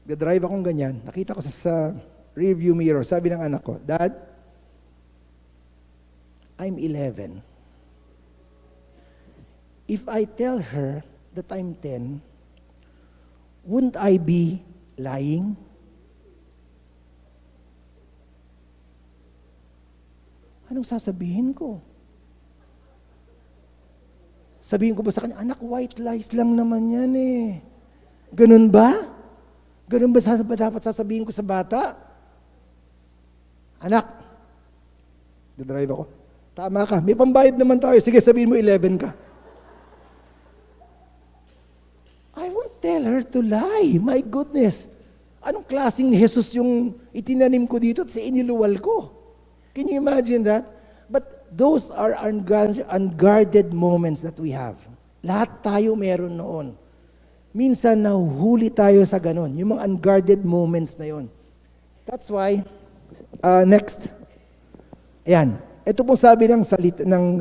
Nag-drive akong ganyan. Nakita ko sa rearview mirror, sabi ng anak ko, Dad, I'm 11. If I tell her that I'm 10, wouldn't I be lying? Anong sasabihin ko? Sabihin ko ba sa kanya, anak, white lies lang naman yan Ganun ba? Ganun ba dapat sasabihin ko sa bata? Anak, dadrive ako. Tama ka, may pambayad naman tayo. Sige, sabihin mo 11 ka. I won't tell her to lie. My goodness. Anong klaseng Jesus yung itinanim ko dito at iniluwal ko? Can you imagine that? But those are unguarded moments that we have. Lahat tayo meron noon. Minsan nahuhuli tayo sa ganon. Yung mga unguarded moments na yon. That's why, next. Ayan. Ito pong sabi ng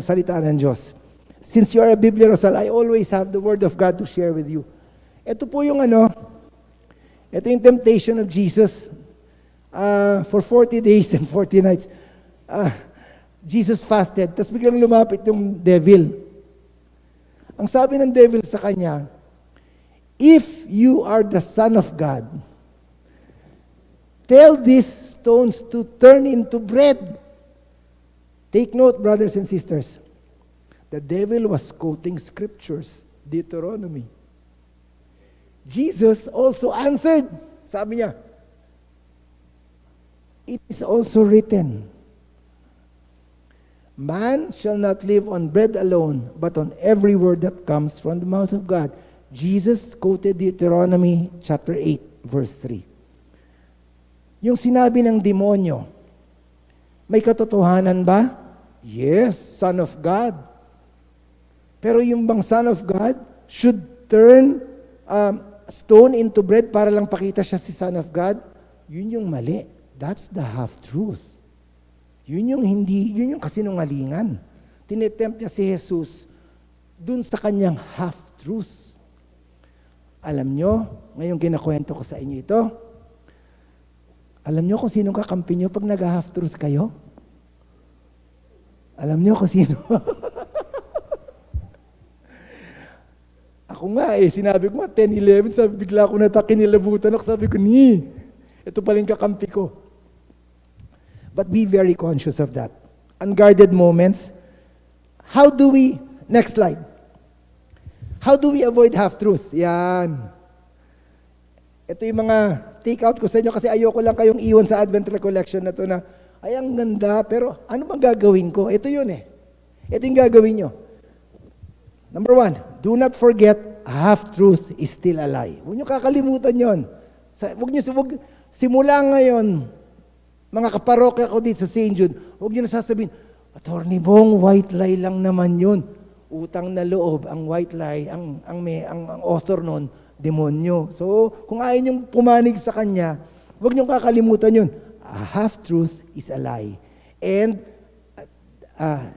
salita ng Diyos. Since you are a Bibliosal, I always have the Word of God to share with you. Ito po yung ito yung temptation of Jesus. For 40 days and 40 nights, Jesus fasted, tapos biglang lumapit yung devil. Ang sabi ng devil sa kanya, if you are the Son of God, tell these stones to turn into bread. Take note, brothers and sisters. The devil was quoting scriptures, Deuteronomy. Jesus also answered. Sabi niya, it is also written, man shall not live on bread alone, but on every word that comes from the mouth of God. Jesus quoted Deuteronomy chapter 8, verse 3. Yung sinabi ng demonyo, May katotohanan ba? Yes, Son of God. Pero yung bang Son of God should turn stone into bread para lang pakita siya si Son of God? Yun yung mali. That's the half-truth. Yun yung kasinungalingan. Tinetempt niya si Jesus dun sa kanyang half-truth. Alam nyo, ngayong kinakwento ko sa inyo ito, alam nyo kung sinong kakampi nyo pag nag-half-truth kayo? Alam nyo kung sino? Ako nga sinabi ko nga, 10, 11, sabi bigla ako kinilabutan ako, sabi ko, ito pala yung kakampi ko. But be very conscious of that. Unguarded moments. How do we, next slide. How do we avoid half-truths? Yan. Ito yung mga take-out ko sa inyo kasi ayoko lang kayong iwan sa Advent Recollection na to na, ay, ang ganda, pero ano bang gagawin ko? Ito yun Ito yung gagawin nyo. Number 1, do not forget, half-truth is still a lie. Huwag nyo kakalimutan yun. Simula ngayon, mga kaparokya ko dito sa St. Jude, huwag nyo nasasabihin, Attorney Bong, white lie lang naman yun. Utang na loob, ang white lie, ang author nun, demonyo. So, kung ayaw nyong pumanig sa kanya, huwag nyong kakalimutan yun. A half-truth is a lie. And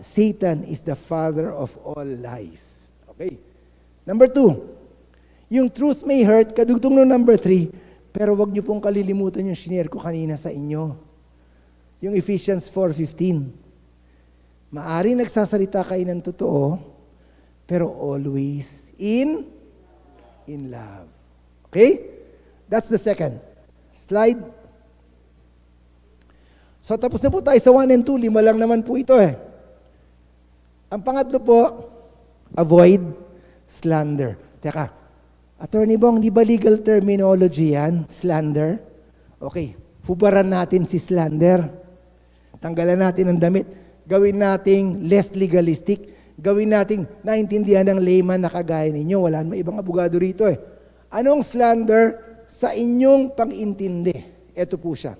Satan is the father of all lies. Okay. Number 2, yung truth may hurt, kadugtong no number 3, pero wag niyo pong kalilimutan yung shinare ko kanina sa inyo. Yung Ephesians 4:15. Maaring nagsasalita kayo ng totoo, pero always in love. Okay? That's the second. Slide. So tapos na po tayo sa 1 and 2, 5 lang naman po ito Ang pangatlo po, avoid slander. Teka, Attorney Bong, di ba legal terminology yan? Slander? Okay, hubaran natin si slander. Tanggalan natin ang damit. Gawin nating less legalistic. Gawin nating naintindihan ng layman na kagaya ninyo. Wala naman ibang abogado rito Anong slander sa inyong pang-intindi? Ito po siya.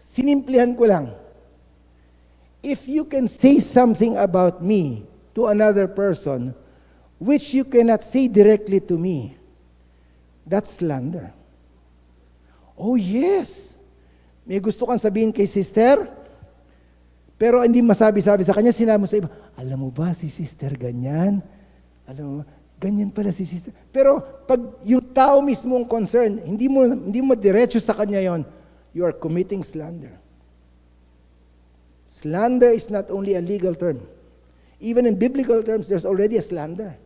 Sinimplihan ko lang. If you can say something about me to another person which you cannot say directly to me, that's slander. Oh yes! May gusto kang sabihin kay sister, pero hindi masabi-sabi sa kanya, sinabi mo sa iba, alam mo ba si sister ganyan? Alam mo ba, ganyan pala si sister. Pero pag yung tao mismo ang concern, hindi mo diretso sa kanya yon, you are committing slander. Slander is not only a legal term. Even in biblical terms, there's already a slander.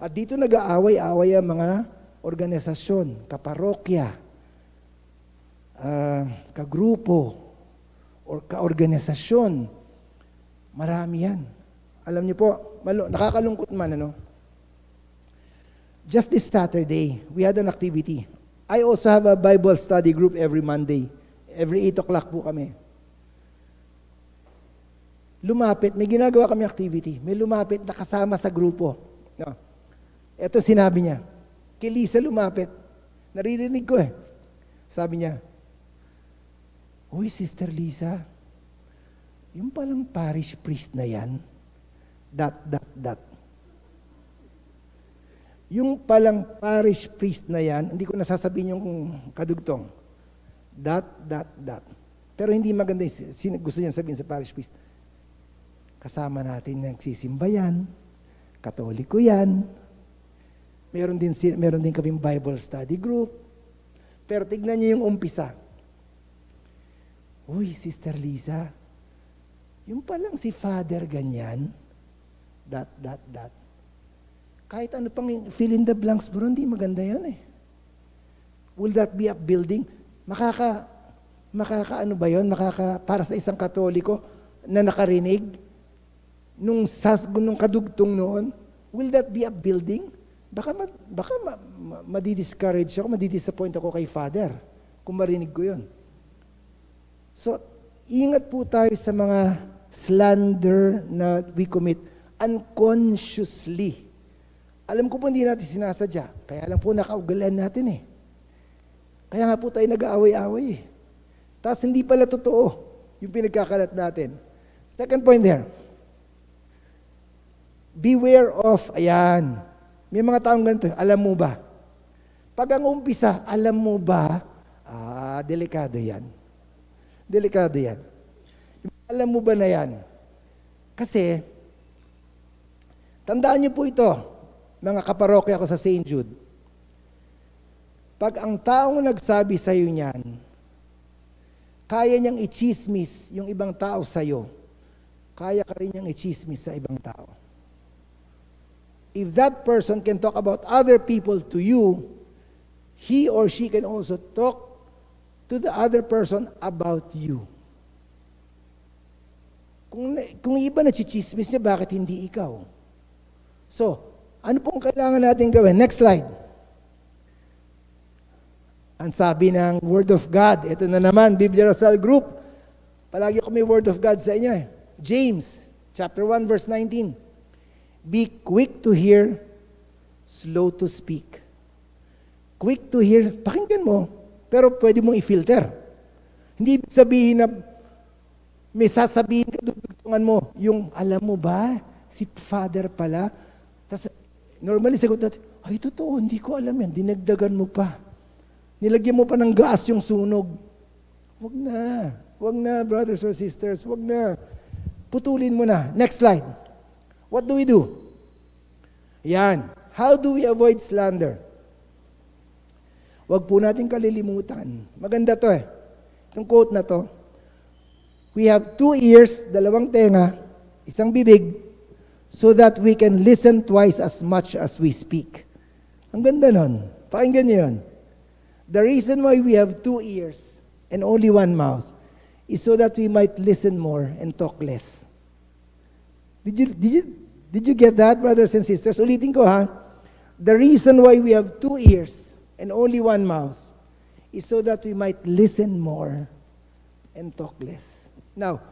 At dito nag-aaway-away ang mga organisasyon, kaparokya, kagrupo, or kaorganisasyon. Marami yan. Alam niyo po, nakakalungkot man, Just this Saturday, we had an activity. I also have a Bible study group every Monday. Every 8 o'clock po kami. Lumapit, may ginagawa kami activity. May lumapit na kasama sa grupo. Ito sinabi niya. Kay Lisa lumapit. Naririnig ko Sabi niya, Uy, Sister Lisa, yung palang parish priest na yan, ... Yung palang parish priest na yan, hindi ko nasasabihin yung kadugtong. ... Pero hindi maganda gusto niya sabihin sa parish priest. Kasama natin nagsisimba yan, Katoliko yan, meron din kaming Bible study group. Pero tignan niyo yung umpisa. Uy, Sister Lisa, yung palang si Father ganyan, ... Kahit ano pang fill in the blanks, bro, hindi maganda yan Will that be upbuilding? Makakaano ba yun? Para sa isang Katoliko na nakarinig, nung kadugtong noon, will that be upbuilding? Baka madi-discourage ako, madi-disappoint ako kay Father kung marinig ko yun. So, ingat po tayo sa mga slander na we commit unconsciously. Alam ko po hindi natin sinasadya, kaya lang po nakaugalian natin Kaya nga po tayo nag-aaway-aaway Tapos hindi pala totoo. yung pinagkakalat natin. Second point there. Beware of, ayan. May mga taong ganito, alam mo ba? Pag ang umpisa, alam mo ba? Delikado yan. Delikado yan. Alam mo ba na yan? Kasi, tandaan niyo po ito, mga kaparokya ko sa St. Jude. Pag ang taong nagsabi sa iyo niyan, kaya niyang i-chismis yung ibang tao sa iyo, kaya ka rin niyang i-chismis sa ibang tao. If that person can talk about other people to you, he or she can also talk to the other person about you. Kung iba na chichismis niya, bakit hindi ikaw? So, ano pong kailangan natin gawin? Next slide. Ang sabi ng Word of God, ito na naman, Biblia Rasal Group. Palagi ko may Word of God sa inyo eh. James, chapter 1, verse 19. Be quick to hear, slow to speak. Quick to hear, pakinggan mo, pero pwede mong i-filter. Hindi sabihin na may sasabihin ka, dudugtungan mo, yung alam mo ba, si Father pala. Tapos, normally sagot natin, ay totoo, hindi ko alam yan, dinagdagan mo pa. Nilagyan mo pa ng gas yung sunog. Wag na, brothers or sisters, wag na. Putulin mo na. Next slide. What do we do? Yan. How do we avoid slander? Wag po natin kalilimutan. Maganda to eh. Itong quote na to. We have 2 ears, 2 tenga, 1 bibig, so that we can listen twice as much as we speak. Ang ganda nun. Pakinggan niyo yun. The reason why we have 2 ears and only 1 mouth is so that we might listen more and talk less. Did you get that, brothers and sisters? Ulitin ko ha. The reason why we have 2 ears and only 1 mouth is so that we might listen more and talk less. Now,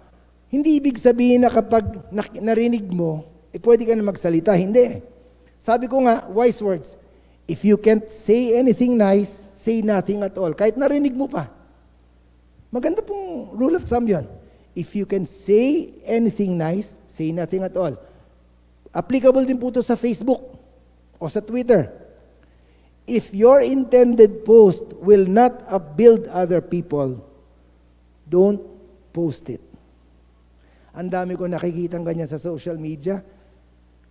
hindi ibig sabihin na kapag narinig mo, pwede ka na magsalita. Hindi. Sabi ko nga, wise words, if you can't say anything nice, say nothing at all. Kahit narinig mo pa. Maganda pong rule of thumb yun. If you can say anything nice, say nothing at all. Applicable din po ito sa Facebook o sa Twitter. If your intended post will not upbuild other people, don't post it. Ang dami ko nakikitang ganyan sa social media.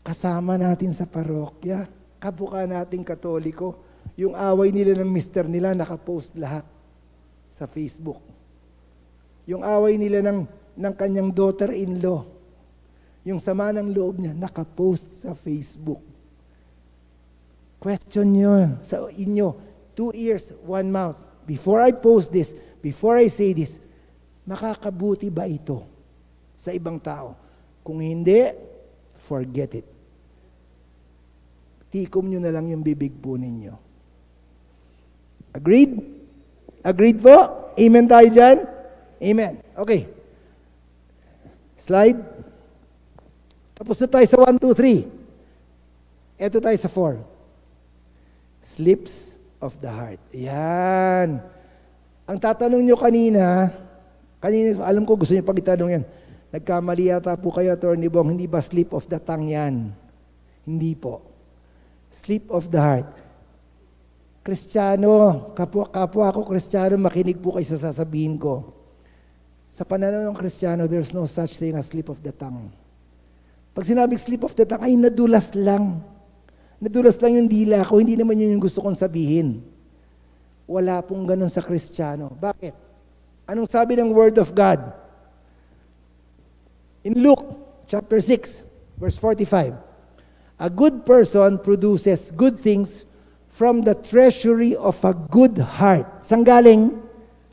Kasama natin sa parokya, kabuka nating Katoliko, yung away nila ng mister nila, nakapost lahat sa Facebook. Yung away nila ng kanyang daughter-in-law, yung sama ng loob niya, nakapost sa Facebook. Question nyo sa inyo, 2 ears, 1 mouth. Before I post this, before I say this, makakabuti ba ito sa ibang tao? Kung hindi, forget it. Tikom nyo na lang yung bibig po ninyo. Agreed? Agreed po? Amen tayo dyan? Amen. Okay. Slide. Tapos na tayo sa 1, 2, 3. Ito tayo sa 4. Slips of the heart. Yan. Ang tatanong nyo kanina, alam ko gusto niyo pag-itanong yan. Nagkamali yata po kayo, Atty. Bong, hindi ba slip of the tongue yan? Hindi po. Slip of the heart. Kristiyano, kapwa ako Kristiyano, makinig po kayo sa sasabihin ko. Sa pananaw ng Kristiyano, there's no such thing as slip of the tongue. Pag sinabing slip of the tongue, ay nadulas lang. Nadulas lang yung dila ko, hindi naman yun yung gusto kong sabihin. Wala pong ganun sa Kristiyano. Bakit? Anong sabi ng Word of God? In Luke chapter 6, verse 45, a good person produces good things from the treasury of a good heart. Saan galing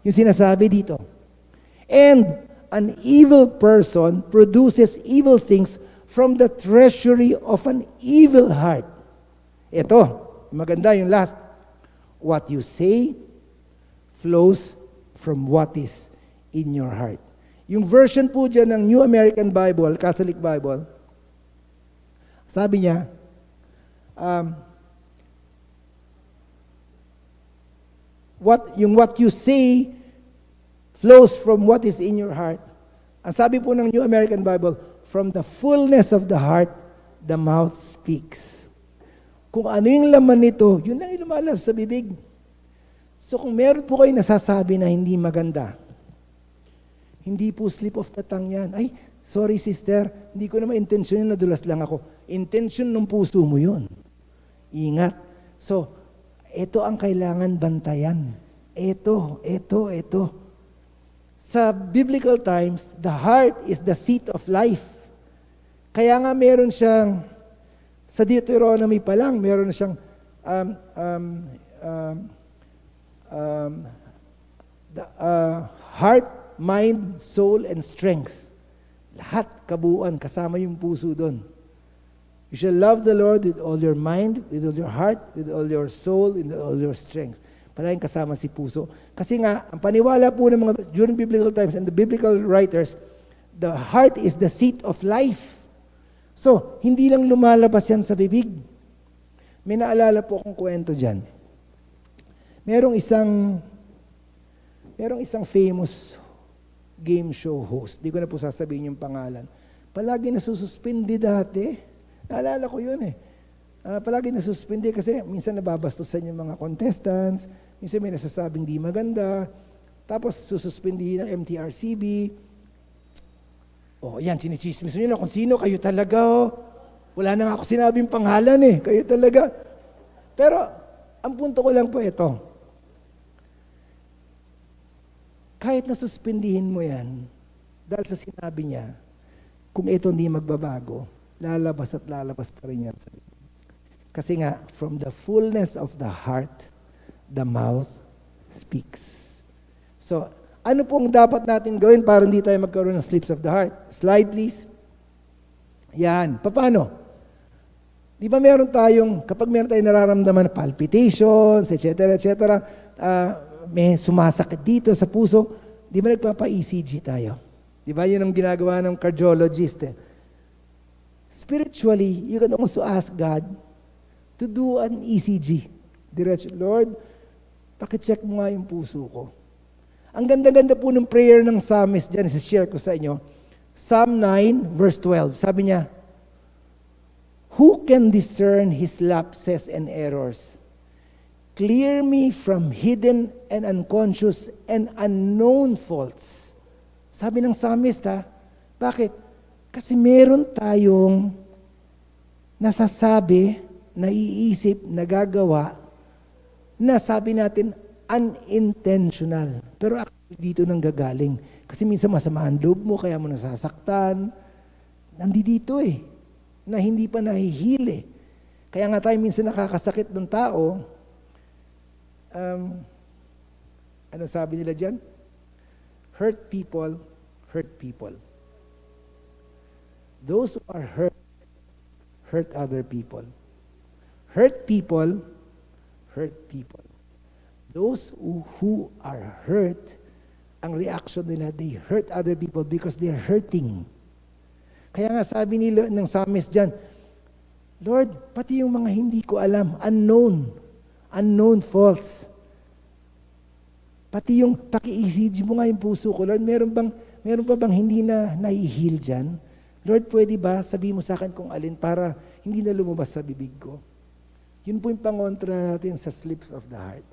yung sinasabi dito? And an evil person produces evil things from the treasury of an evil heart. Ito, maganda yung last. What you say flows from what is in your heart. Yung version po dyan ng New American Bible, Catholic Bible, sabi niya, what you say flows from what is in your heart. Ang sabi po ng New American Bible, from the fullness of the heart, the mouth speaks. Kung ano yung laman nito, yun lang yung lumalabas sa bibig. So kung meron po kayo nasasabi na hindi maganda, hindi po slip of the tongue yan. Ay, sorry sister, hindi ko naman intention yun, nadulas lang ako. Intention ng puso mo yun. Ingat. So, ito ang kailangan bantayan. Ito. Sa biblical times, the heart is the seat of life. Kaya nga meron siyang, sa Deuteronomy pa lang, meron siyang heart, mind, soul, and strength. Lahat kabuuan, kasama yung puso doon. You shall love the Lord with all your mind, with all your heart, with all your soul, with all your strength. Palaging kasama si puso. Kasi nga, ang paniwala po ng mga, during biblical times and the biblical writers, the heart is the seat of life. So, hindi lang lumalabas yan sa bibig. May naalala po akong kwento dyan. Merong isang famous game show host. Di ko na po sasabihin yung pangalan. Palagi nasususpindi dati. Naalala ko yun eh. Palagi nasususpindi kasi minsan nababastusan yung mga contestants, minsan may nasasabing di maganda, tapos sususpindi ng MTRCB. Oh, yan, chinichismis nyo na kung sino, kayo talaga oh. Wala na nga ako sinabing pangalan eh, kayo talaga. Pero, ang punto ko lang po ito. Kahit nasuspindihin mo yan, dahil sa sinabi niya, kung ito hindi magbabago, lalabas at lalabas pa rin yan. Kasi nga, from the fullness of the heart, the mouth speaks. So, ano pong dapat natin gawin para hindi tayo magkaroon ng slips of the heart? Slide, please. Yan. Paano? Di ba meron tayong, kapag meron tayong nararamdaman na palpitations, etc., may sumasakit dito sa puso, di ba nagpapa-ECG tayo? Di ba yun ang ginagawa ng cardiologist eh? Spiritually, you can also ask God to do an ECG. Diretso, Lord, pakicheck mo nga yung puso ko. Ang ganda-ganda po ng prayer ng psalmist dyan, share ko sa inyo. Psalm 9, verse 12, sabi niya, who can discern his lapses and errors? Clear me from hidden and unconscious and unknown faults. Sabi ng psalmist bakit? Kasi meron tayong nasasabi, naiisip, nagagawa, na sabi natin unintentional. Pero actually dito nang gagaling. Kasi minsan masama ang loob mo, kaya mo nasasaktan. Nandito na hindi pa nahihili. Kaya nga tayo minsan nakakasakit ng tao. Ano sabi nila dyan? Hurt people. Those who are hurt other people. Hurt people. Those who are hurt, ang reaction nila, they hurt other people because they're hurting. Kaya nga sabi nila ng psalmist dyan, Lord, pati yung mga hindi ko alam, unknown faults. Pati yung paki-ECG mo nga yung puso ko, Lord, meron pa bang hindi na nai-heal dyan? Lord, pwede ba sabihin mo sa akin kung alin para hindi na lumabas sa bibig ko? Yun po yung pangontra natin sa slips of the heart.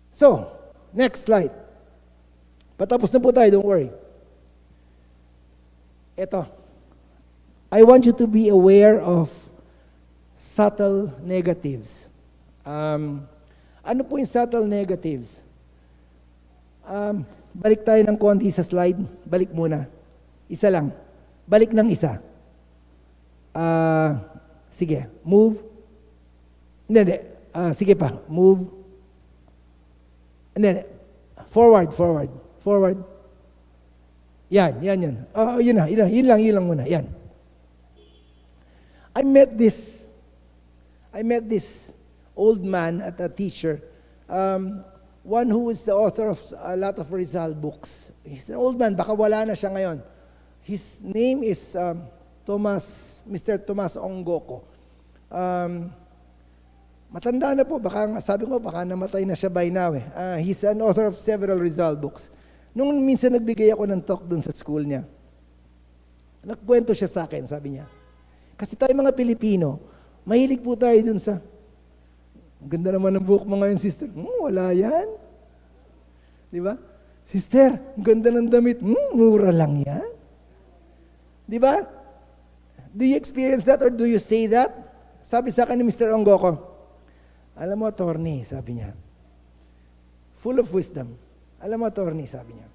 So, next slide. Patapos na po tayo, don't worry. Ito. I want you to be aware of subtle negatives. Ano po yung subtle negatives? Balik tayo ng konti sa slide. Balik muna. Isa lang. Balik ng isa. Sige. Move. Hindi. Sige pa. Move. Hindi. Forward. Yan. Yun lang muna. Yan. I met this old man at a teacher, one who is the author of a lot of Rizal books. He's an old man, baka wala na siya ngayon. His name is Mr. Tomas Ongoko. Matanda na po, sabi ko, baka namatay na siya by now. He's an author of several Rizal books. Nung minsan nagbigay ako ng talk dun sa school niya, Nagkwento siya sa akin, sabi niya. Kasi tayo mga Pilipino, mahilig po tayo dun sa, ang ganda naman ng buhok mo ngayon, sister. Wala yan. Di ba? Sister, ang ganda ng damit. Mura lang yan. Di ba? Do you experience that or do you say that? Sabi sa akin ni Mr. Ongoko, alam mo, attorney, sabi niya, full of wisdom. Alam mo, attorney, sabi niya,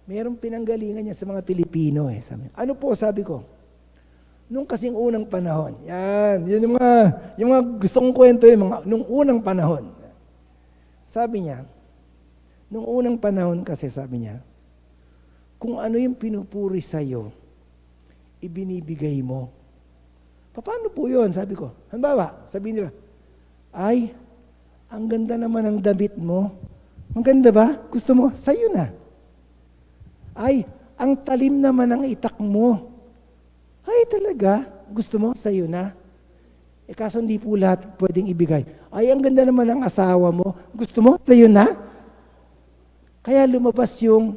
mayroong pinanggalingan niya sa mga Pilipino eh. Sabi niya, ano po, sabi ko, nung kasing unang panahon, yan yung mga gusto kong kwento nung unang panahon. Sabi niya, nung unang panahon kasi, sabi niya, kung ano yung pinupuri sa'yo, ibinibigay mo. Paano po yun? Sabi ko. Halimbawa, sabihin nila, ay, ang ganda naman ng damit mo. Ang ganda ba? Gusto mo? Sa'yo na. Ay, ang talim naman ng itak mo. Ay, talaga? Gusto mo? Sa'yo na. Kaso hindi po lahat pwedeng ibigay. Ay, ang ganda naman ng asawa mo. Gusto mo? Sa'yo na. Kaya lumabas yung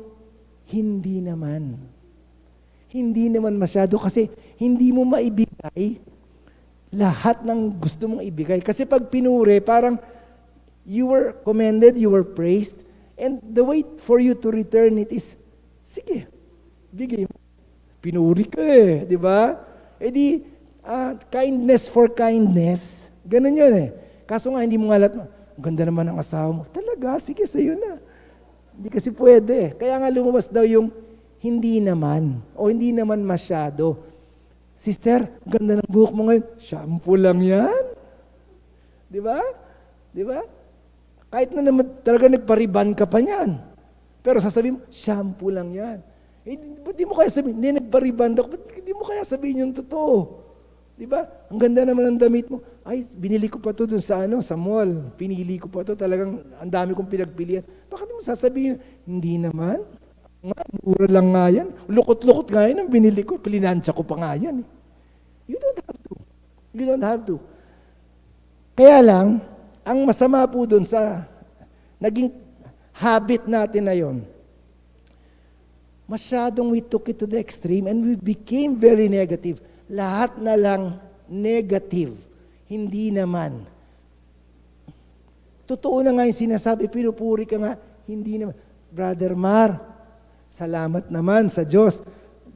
hindi naman. Hindi naman masyado kasi hindi mo maibigay lahat ng gusto mong ibigay. Kasi pag pinuri, parang you were commended, you were praised, and the way for you to return it is, sige, bigay mo. Pinuri ka eh, di ba? Kindness for kindness, ganun yun eh. Kaso nga, hindi mo nga lahat, ganda naman ang asawa mo. Talaga, sige, sa'yo na. Hindi kasi pwede. Kaya nga lumabas daw yung hindi naman o hindi naman masyado. Sister, ganda ng buhok mo ngayon. Shampoo lang yan. Di ba? Di ba? Kahit na naman talaga nagpariban ka pa niyan. Pero sasabihin mo, shampoo lang yan. Ba't di mo kaya sabihin, hindi nagpariban ako, ba't di mo kaya sabihin yung totoo? Di ba? Ang ganda naman ng damit mo. Ay, binili ko pa to dun sa sa mall. Pinili ko pa to. Talagang ang dami kong pinagpilian. Bakit mo sasabihin, hindi naman? Mura lang nga yan. Lukot-lukot nga yan ang binili ko. Pilinansya ko pa nga yan. You don't have to. You don't have to. Kaya lang, ang masama po dun sa naging habit natin na yon, masyadong we took it to the extreme and we became very negative. Lahat na lang negative. Hindi naman. Totoo na nga yung sinasabi, pinupuri ka nga, hindi naman. Brother Mar, salamat naman sa Diyos.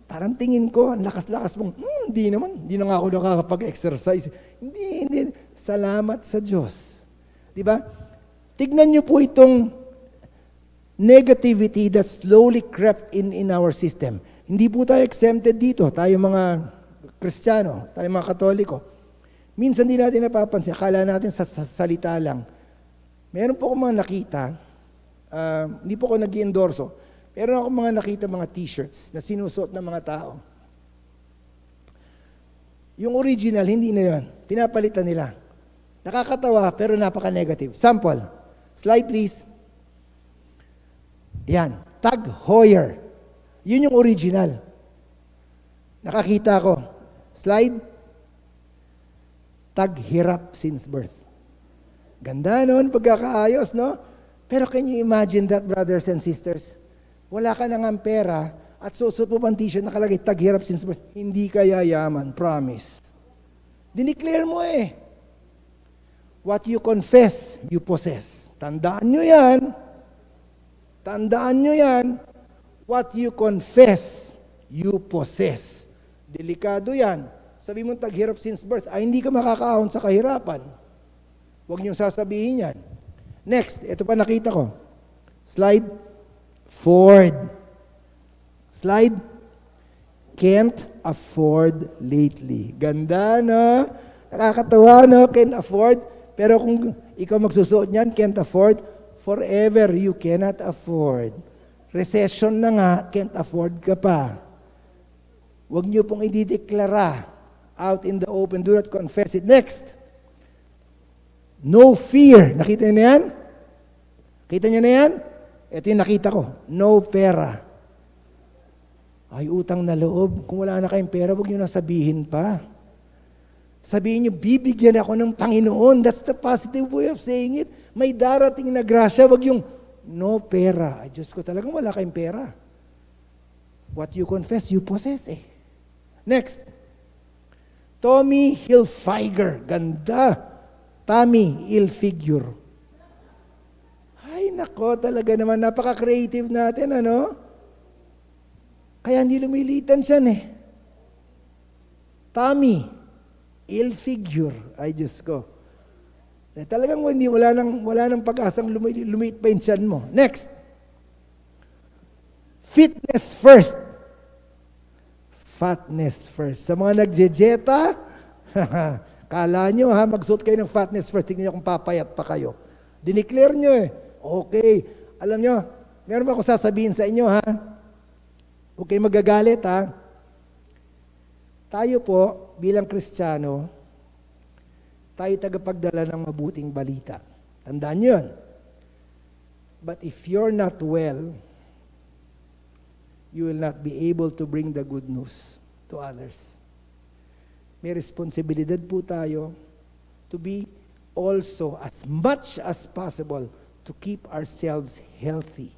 Parang tingin ko, ang lakas-lakas mong, hindi naman, hindi na nga ako nakakapag-exercise. Hindi. Salamat sa Diyos. Di ba? Tignan niyo po itong negativity that slowly crept in our system. Hindi po tayo exempted dito, tayo mga Kristiyano, tayo mga Katoliko. Minsan di natin napapansin, akala natin sa salita lang. Meron po akong mga nakita, hindi po ako nag-i-endorso, meron akong mga nakita mga t-shirts na sinusuot ng mga tao. Yung original, hindi na yun. Pinapalitan nila. Nakakatawa, pero napaka-negative. Sample. Slide please. Yan. Tag Heuer. Yun yung original. Nakakita ko. Slide. Tag Hirap since birth. Ganda noon, pagkakaayos, no? Pero can you imagine that, brothers and sisters? Wala ka nang ang pera at susuot mo pang t-shirt nakalagay, Tag Hirap since birth. Hindi ka yayaman, promise. Dineclare mo eh. What you confess, you possess. Tandaan nyo yan. Tandaan nyo yan. What you confess, you possess. Delikado yan. Sabi mo, taghirap since birth, ay hindi ka makakaahon sa kahirapan. Huwag niyong sasabihin yan. Next, ito pa nakita ko. Slide. Ford. Slide. Can't afford lately. Ganda, no? Nakakatawa, no? Can't afford. Pero kung ikaw magsusuot niyan, can't afford, forever you cannot afford. Recession na nga, can't afford ka pa. Huwag niyo pong idideklara out in the open. Do not confess it. Next. No fear. Nakita niyo na yan? Kita niyo na yan? Ito yung nakita ko. No pera. Ay, utang na loob. Kung wala na kayong pera, huwag niyo na sabihin pa. Sabihin niyo, bibigyan ako ng Panginoon. That's the positive way of saying it. May darating na grasya. Huwag yung, no pera. Ay, Diyos ko, talagang wala kayong pera. What you confess, you possess eh. Next. Tommy Hilfiger. Ganda. Tommy Hilfiger. Ay, nako, talaga naman, napaka-creative natin, ano? Kaya hindi lumilitan siya, eh. Tommy Hilfiger. Ay, Diyos ko. Talagang wala nang pag-asang lumiit pa yung tiyan mo. Next. Fitness first. Fatness first. Sa mga nagjejeta, kala nyo ha, magsuot kayo ng fatness first. Tingnan nyo kung papayat pa kayo. Dineclare nyo eh. Okay. Alam nyo, meron ba akong sasabihin sa inyo ha? Huwag kayo magagalit ha. Tayo po, bilang Kristiyano, tayo tagapagdala ng mabuting balita. Tandaan nyo yun. But if you're not well, you will not be able to bring the good news to others. May responsibilidad po tayo to be also, as much as possible, to keep ourselves healthy.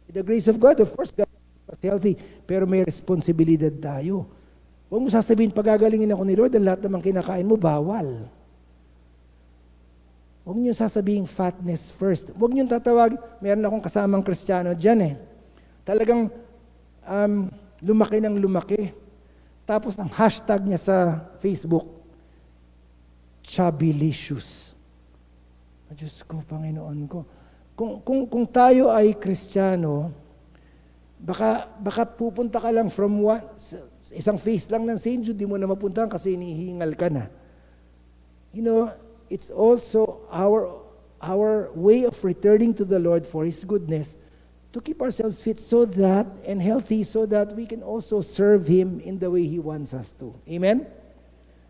With the grace of God, of course, God is healthy, pero may responsibilidad tayo. Huwag mo sasabihin, pagagalingin ako ni Lord, ang lahat naman kinakain mo, bawal. Huwag niyo sasabihin fatness first. Huwag niyo tatawag, meron akong kasamang Kristiyano dyan eh. Talagang lumaki ng lumaki. Tapos ang hashtag niya sa Facebook, Chubbylicious. Diyos ko, Panginoon ko. Kung tayo ay Kristiyano, baka pupunta ka lang from isang face lang ng St. Jude, di mo na mapuntahan kasi inihingal ka na. You know, it's also our way of returning to the Lord for His goodness to keep ourselves fit and healthy so that we can also serve Him in the way He wants us to. Amen?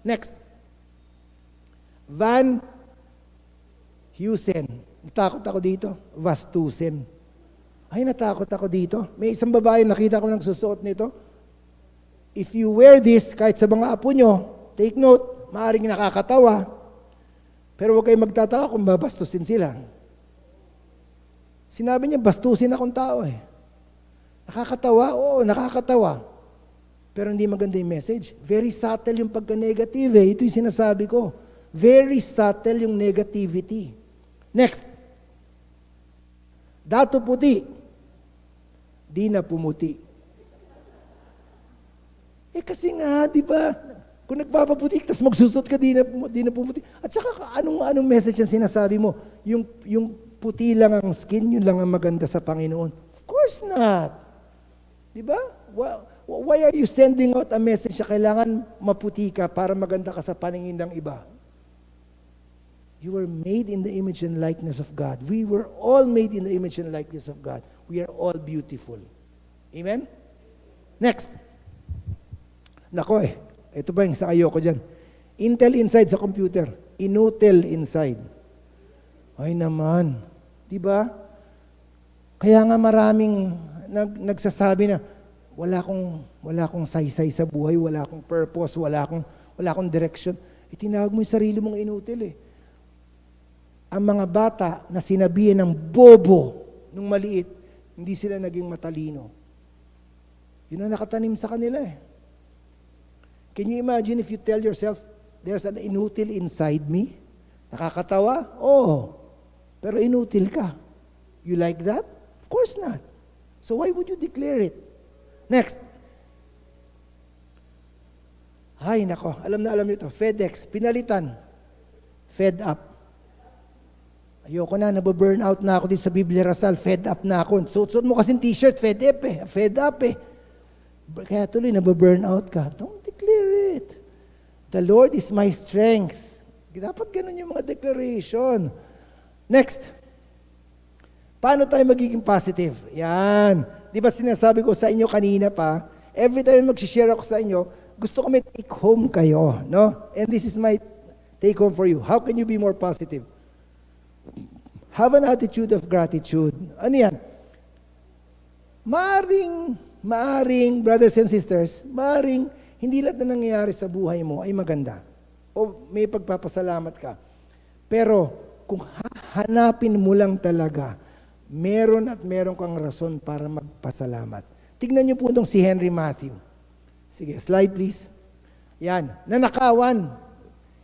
Next. Van Heusen. Natakot ako dito. Vastusen. Ay, natakot ako dito. May isang babae nakita ko nagsusuot nito. If you wear this, kahit sa mga apo nyo, take note, maaaring nakakatawa. Pero huwag kayong magtataka kung babastusin sila. Sinabi niya, bastusin akong tao eh. Nakakatawa? Oo, nakakatawa. Pero hindi maganda yung message. Very subtle yung pagka-negative eh. Ito yung sinasabi ko. Very subtle yung negativity. Next. Dato puti. Di na pumuti. Eh kasi nga, di ba? Kung nagpapaputi, tapos magsusot ka, di na pumuti. At saka, anong message ang sinasabi mo? Yung puti lang ang skin, yun lang ang maganda sa Panginoon. Of course not. Di ba? Why are you sending out a message na kailangan maputi ka para maganda ka sa paningin ng iba? You were made in the image and likeness of God. We were all made in the image and likeness of God. We are all beautiful. Amen? Next. Nako eh. Ito ba yung sa ayoko dyan? Intel inside sa computer. Inutel inside. Ay naman. Di ba? Kaya nga maraming nagsasabi na, wala akong saysay sa buhay, wala akong purpose, wala akong direction. Itinawag mo yung sarili mong inutil eh. Ang mga bata na sinabihan ng bobo nung maliit, hindi sila naging matalino. Yun ang nakatanim sa kanila eh. Can you imagine if you tell yourself, there's an inutil inside me? Nakakatawa? Oo. Pero inutil ka. You like that? Of course not. So why would you declare it? Next. Ay, nako. Alam niyo ito. FedEx. Pinalitan. Fed up. Ayoko na. Nababurn out na ako dito sa Biblia Rasal. Fed up na ako. Suot mo kasing t-shirt. Fed up eh. Fed up eh. Kaya tuloy, nababurn out ka. Don't declare it. The Lord is my strength. Dapat ganun yung mga declaration. Next. Paano tayo magiging positive? Yan. Di ba sinasabi ko sa inyo kanina pa, every time mag-share ako sa inyo, gusto ko may take home kayo. No? And this is my take home for you. How can you be more positive? Have an attitude of gratitude. Ano yan? Maaring, brothers and sisters, maaring hindi lahat na nangyayari sa buhay mo ay maganda. O may pagpapasalamat ka. Pero kung hanapin mo lang talaga, meron kang rason para magpasalamat. Tignan niyo po itong si Henry Matthew. Sige, slide please. Yan, nanakawan.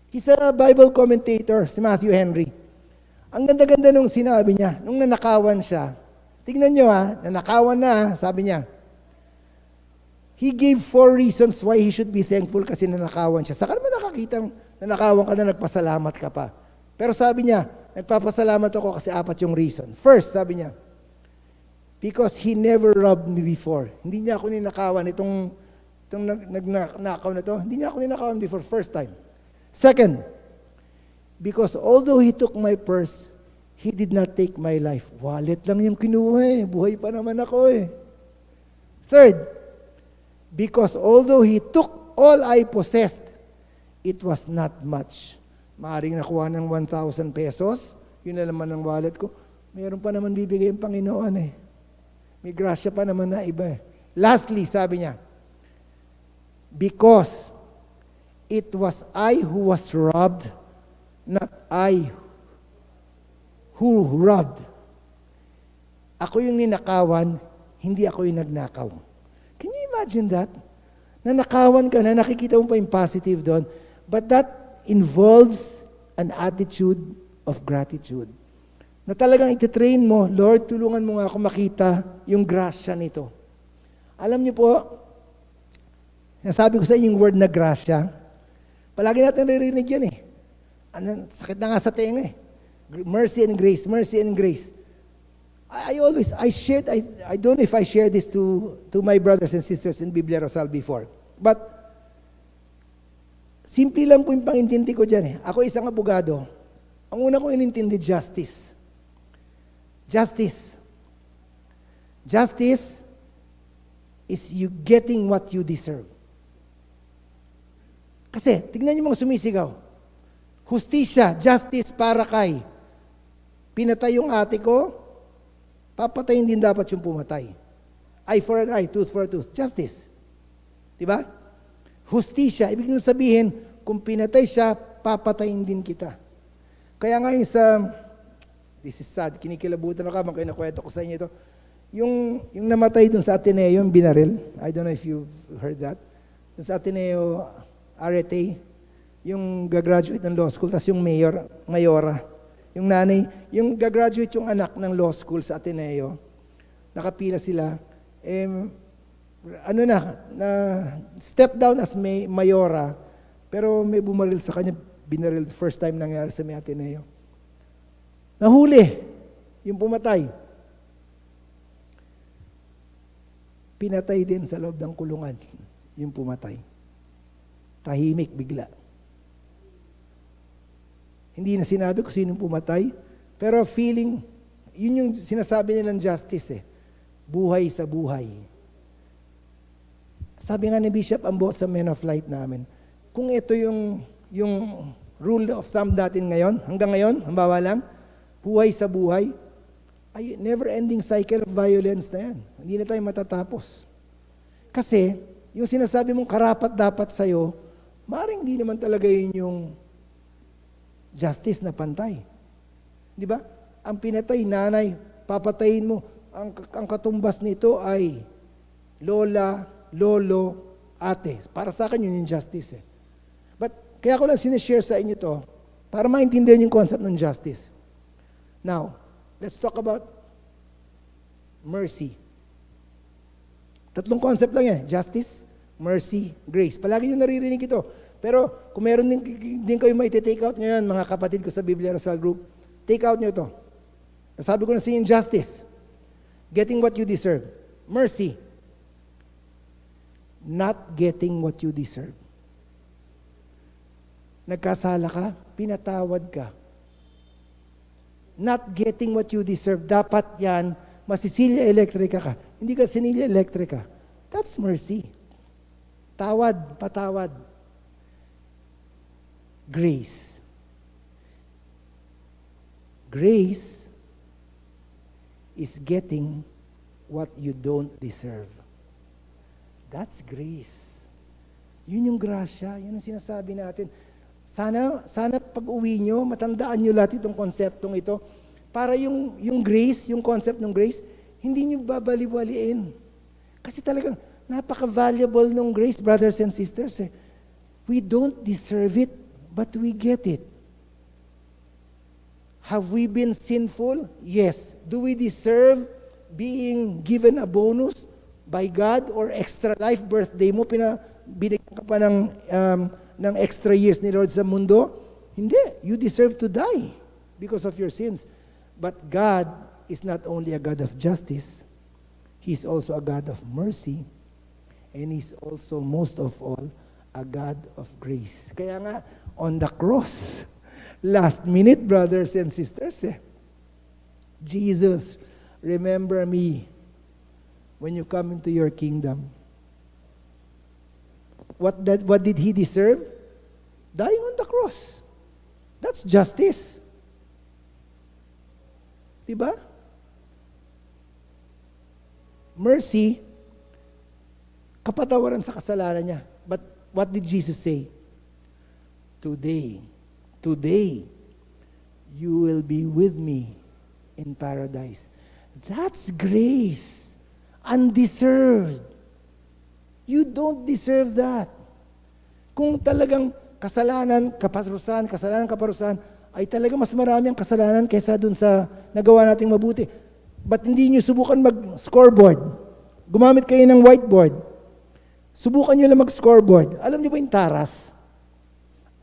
He's a Bible commentator, si Matthew Henry. Ang ganda-ganda nung sinabi niya, nung nanakawan siya. Tignan niyo nanakawan na, sabi niya. He gave 4 reasons why he should be thankful kasi nanakawan siya. Saka naman nakakita nanakawan ka na nagpasalamat ka pa. Pero sabi niya, nagpapasalamat ako kasi 4 yung reason. First, sabi niya, because he never robbed me before. Hindi niya ako ninakawan. Itong nagnakaw na to, hindi niya ako ninakawan before, first time. Second, because although he took my purse, he did not take my life. Wallet lang yung kinuha buhay pa naman ako Third, because although he took all I possessed, it was not much. Maaring nakuha ng 1,000 pesos, yun na naman ang wallet ko. Mayroon pa naman bibigay ang Panginoon May grasya pa naman na iba Lastly, sabi niya, because it was I who was robbed, not I who robbed. Ako yung ninakawan, hindi ako yung nagnakaw. Can you imagine that? Nanakawan ka na, nakikita mo pa yung positive doon, but that involves an attitude of gratitude. Na talagang ititrain mo, Lord, tulungan mo nga ako makita yung grasya nito. Alam niyo po, nasabi ko sa inyo yung word na grasya, palagi natin naririnig yan sakit na nga sa tenga Mercy and grace, mercy and grace. I don't know if I shared this to my brothers and sisters in Biblia Rosal before. But, simple lang po yung pangintindi ko dyan Ako isang abogado. Ang una kong inintindi, justice. Justice. Justice is you getting what you deserve. Kasi, tignan niyo mga sumisigaw. Hustisya, justice para kay. Pinatay yung ate ko, papatayin din dapat yung pumatay. Eye for an eye, tooth for a tooth. Justice. Diba? Hustisya, ibig sabihin, kung pinatay siya, papatayin din kita. Kaya ngayon this is sad, kinikilabutan ako habang nakwento ko sa inyo ito. Yung namatay dun sa Ateneo, yung binaril, I don't know if you've heard that. Dun sa Ateneo, Arete, yung gagraduate ng law school, tas yung mayora. Yung nanay, yung gagraduate yung anak ng law school sa Ateneo, nakapila sila, step down as mayora, pero may bumaril sa kanya, binaril, first time nangyari sa may Ateneo. Nahuli, yung pumatay. Pinatay din sa loob ng kulungan, yung pumatay. Tahimik bigla. Hindi na sinabi kung sinong pumatay, pero feeling, yun yung sinasabi nilang justice buhay sa buhay. Sabi nga ni Bishop Ambo sa Men of Light namin, kung ito yung rule of thumb natin ngayon, hanggang ngayon, hambawa lang, buhay sa buhay, ay never-ending cycle of violence na yan. Hindi na tayo matatapos. Kasi, yung sinasabi mong karapat-dapat sa'yo, maaaring hindi naman talaga yun yung justice na pantay. Di ba? Ang pinatay, nanay, papatayin mo. Ang katumbas nito ay lola, lolo, ate. Para sa akin yun yung justice But, kaya ko lang sinishare sa inyo to para maintindihan yung concept ng justice. Now, let's talk about mercy. 3 concept lang yan. Justice, mercy, grace. Palagi nyo naririnig ito. Pero kung meron din kayo mai-take out ngayon, mga kapatid ko sa Biblia Rosal Group, take out nyo ito. Nasabi ko na sa inyo, justice. Getting what you deserve. Mercy. Not getting what you deserve. Nagkasala ka, pinatawad ka. Not getting what you deserve. Dapat yan, masisilya elektrika ka. Hindi ka sinilya elektrika. That's mercy. Tawad, patawad. Grace. Grace is getting what you don't deserve. That's grace. Yun yung grasya, yun ang sinasabi natin. Sana pag-uwi nyo, matandaan nyo lahat itong konseptong ito, para yung grace, yung concept ng grace, hindi nyo babaliwaliin. Kasi talagang napaka-valuable nung grace, brothers and sisters. We don't deserve it, but we get it. Have we been sinful? Yes. Do we deserve being given a bonus by God or extra life? Birthday mo, binigyan ka pa ng extra years ni Lord sa mundo? Hindi. You deserve to die because of your sins. But God is not only a God of justice, He's also a God of mercy, and He's also, most of all, a God of grace. Kaya nga, on the cross, last minute, brothers and sisters, Jesus, remember me when you come into your kingdom. What did He deserve? Dying on the cross. That's justice. Diba? Mercy, kapatawaran sa kasalanan niya. But what did Jesus say? Today, you will be with me in paradise. That's grace. Undeserved. You don't deserve that. Kung talagang kasalanan, kaparusahan, ay talaga mas marami ang kasalanan kaysa dun sa nagawa nating mabuti. Ba't hindi nyo subukan mag-scoreboard? Gumamit kayo ng whiteboard. Subukan nyo lang mag-scoreboard. Alam nyo ba yung taras?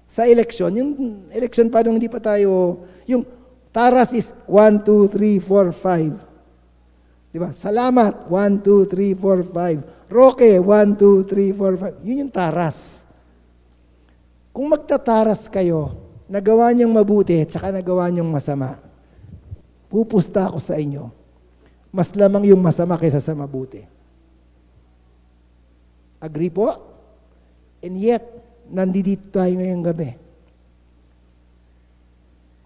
Sa election, yung election pa nung hindi pa tayo, yung taras is 1, 2, 3, 4, 5. Diba? Salamat, 1, 2, 3, 4, 5. Roque, 1, 2, 3, 4, 5. Yun yung taras. Kung magtataras kayo, nagawa niyong mabuti, tsaka nagawa niyong masama, pupusta ako sa inyo. Mas lamang yung masama kaysa sa mabuti. Agree po? And yet, nandito tayo ngayong gabi.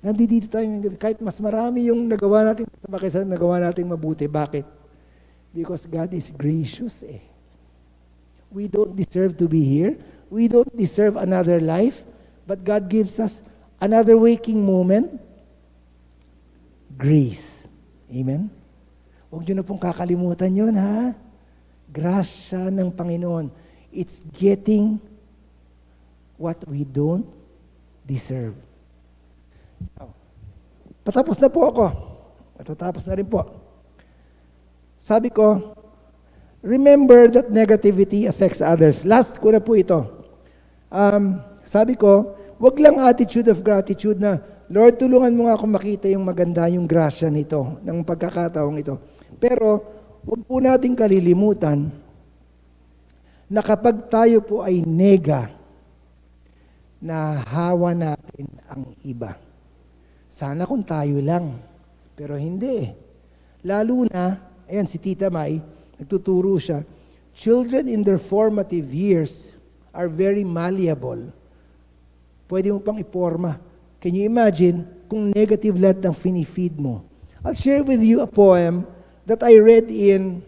Nandito tayo ngayong gabi. Kahit mas marami yung nagawa natin masama kaysa nagawa natin mabuti. Bakit? Because God is gracious eh. We don't deserve to be here. We don't deserve another life. But God gives us another waking moment. Grace. Amen? Huwag nyo na pong kakalimutan yun, ha? Grasya ng Panginoon. It's getting what we don't deserve. Patapos na po ako. Matatapos na rin po. Sabi ko, remember that negativity affects others. Last ko na po ito. Sabi ko, wag lang attitude of gratitude na, Lord, tulungan mo nga ako makita yung maganda, yung grasya nito, ng pagkakataong ito. Pero, wag po nating kalilimutan na kapag tayo po ay nega, nahawa natin ang iba. Sana kung tayo lang. Pero hindi. Lalo na, ayan si Tita May, nagtuturo siya, children in their formative years are very malleable. Pwede mo pang iporma. Can you imagine kung negative lahat ng finifeed mo? I'll share with you a poem that I read in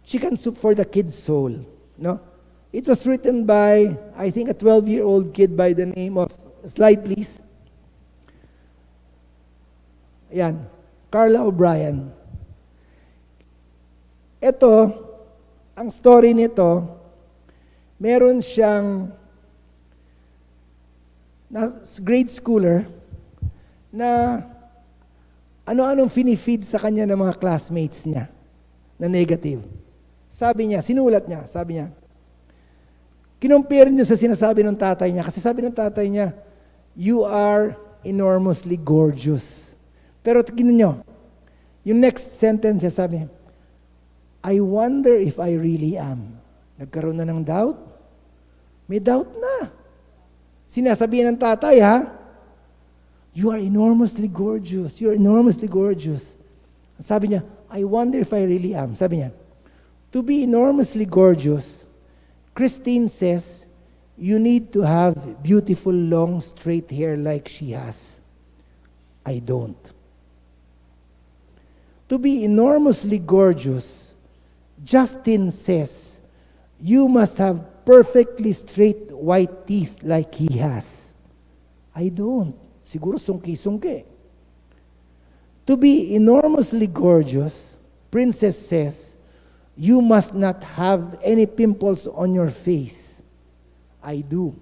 Chicken Soup for the Kid's Soul. No? It was written by, I think, a 12-year-old kid by the name of, slide please. Ayan, Carla O'Brien. Ito, ang story nito, meron siyang grade schooler na ano-anong finifeed sa kanya ng mga classmates niya na negative. Sabi niya, sinulat niya, sabi niya, kinumpare niyo sa sinasabi ng tatay niya, kasi sabi ng tatay niya, you are enormously gorgeous. Pero tingnan niyo, yung next sentence niya sabi, I wonder if I really am. Nagkaroon na ng doubt? May doubt na. Sinasabihan ng tatay, ha? You are enormously gorgeous. You are enormously gorgeous. Sabi niya, I wonder if I really am. Sabi niya, to be enormously gorgeous, Christine says, you need to have beautiful, long, straight hair like she has. I don't. To be enormously gorgeous, Justin says, you must have perfectly straight white teeth like he has. I don't. Siguro sungki-sungki. To be enormously gorgeous, Princess says, You must not have any pimples on your face. I do.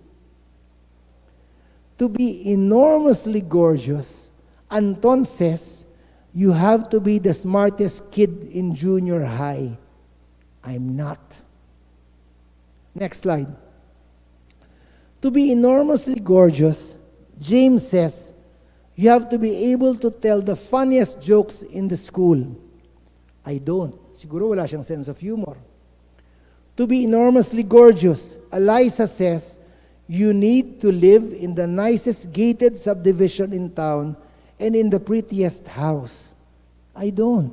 To be enormously gorgeous, Anton says, you have to be the smartest kid in junior high. I'm not. Next slide. To be enormously gorgeous, James says, you have to be able to tell the funniest jokes in the school. I don't. Siguro wala siyang sense of humor. To be enormously gorgeous, Eliza says, you need to live in the nicest gated subdivision in town and in the prettiest house. I don't.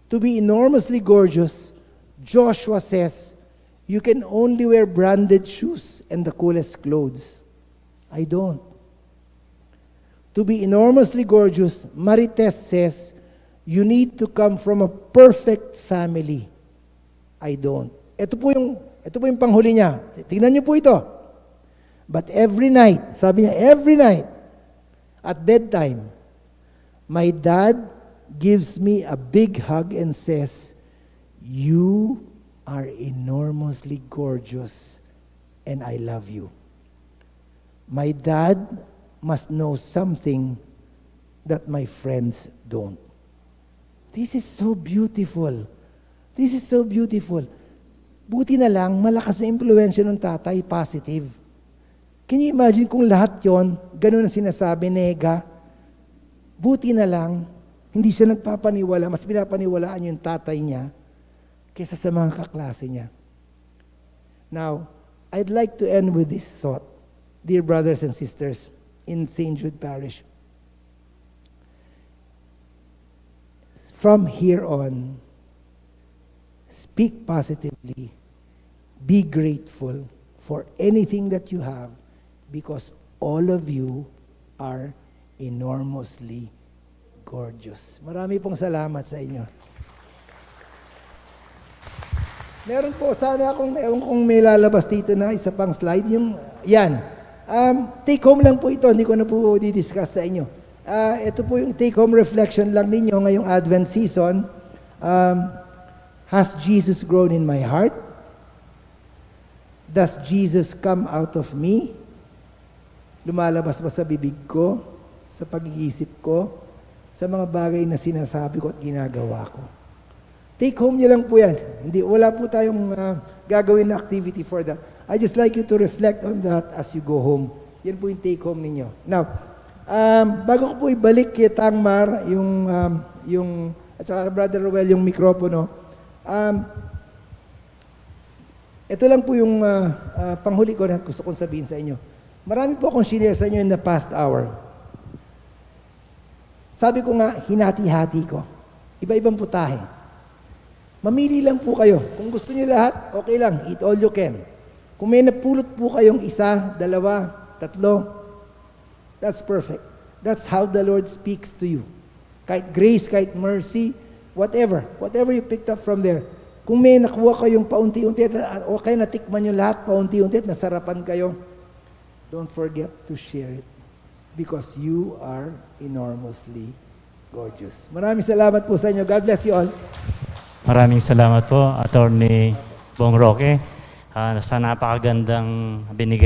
To be enormously gorgeous, Joshua says, you can only wear branded shoes and the coolest clothes. I don't. To be enormously gorgeous, Marites says, you need to come from a perfect family. I don't. Ito po yung panghuli niya. Tingnan niyo po ito. But every night, sabi niya, every night, at bedtime, my dad gives me a big hug and says, you are enormously gorgeous and I love you. My dad must know something that my friends don't. This is so beautiful. This is so beautiful. Buti na lang, malakas na impluensya ng tatay, positive. Can you imagine kung lahat yon, ganun ang sinasabi, nega? Buti na lang, hindi siya nagpapaniwala, mas pinapaniwalaan yung tatay niya kaysa sa mga kaklase niya. Now, I'd like to end with this thought, dear brothers and sisters in St. Jude Parish. From here on, speak positively, be grateful for anything that you have because all of you are enormously gorgeous. Marami pong salamat sa inyo. Meron po, sana kung may lalabas dito na isa pang slide, yung, yan. Take home lang po ito, hindi ko na po di-discuss sa inyo. Ito po yung take home reflection lang ninyo ngayong Advent season. Has Jesus grown in my heart? Does Jesus come out of me? Lumalabas ba sa bibig ko, sa pag-iisip ko, sa mga bagay na sinasabi ko at ginagawa ko? Take home niyo lang po yan. Wala po tayong gagawin na activity for that. I just like you to reflect on that as you go home. Yan po yung take home ninyo. Now, bago ko po ibalik kay Tangmar, at saka Brother Roel, yung mikropono, ito lang po yung panghuli ko na gusto kong sabihin sa inyo. Marami po akong share sa inyo in the past hour. Sabi ko nga, hinati-hati ko. Iba-ibang putahe. Mamili lang po kayo. Kung gusto niyo lahat, okay lang. Eat all you can. Kung may napulot po kayong isa, dalawa, tatlo, that's perfect. That's how the Lord speaks to you. Kahit grace, kahit mercy, whatever you picked up from there. Kung may nakuha kayong paunti-unti, okay, natikman nyo lahat, paunti-unti, at nasarapan kayo, don't forget to share it. Because you are enormously gorgeous. Maraming salamat po sa inyo. God bless you all. Maraming salamat po, Attorney Bong Roque, sa napakagandang binigay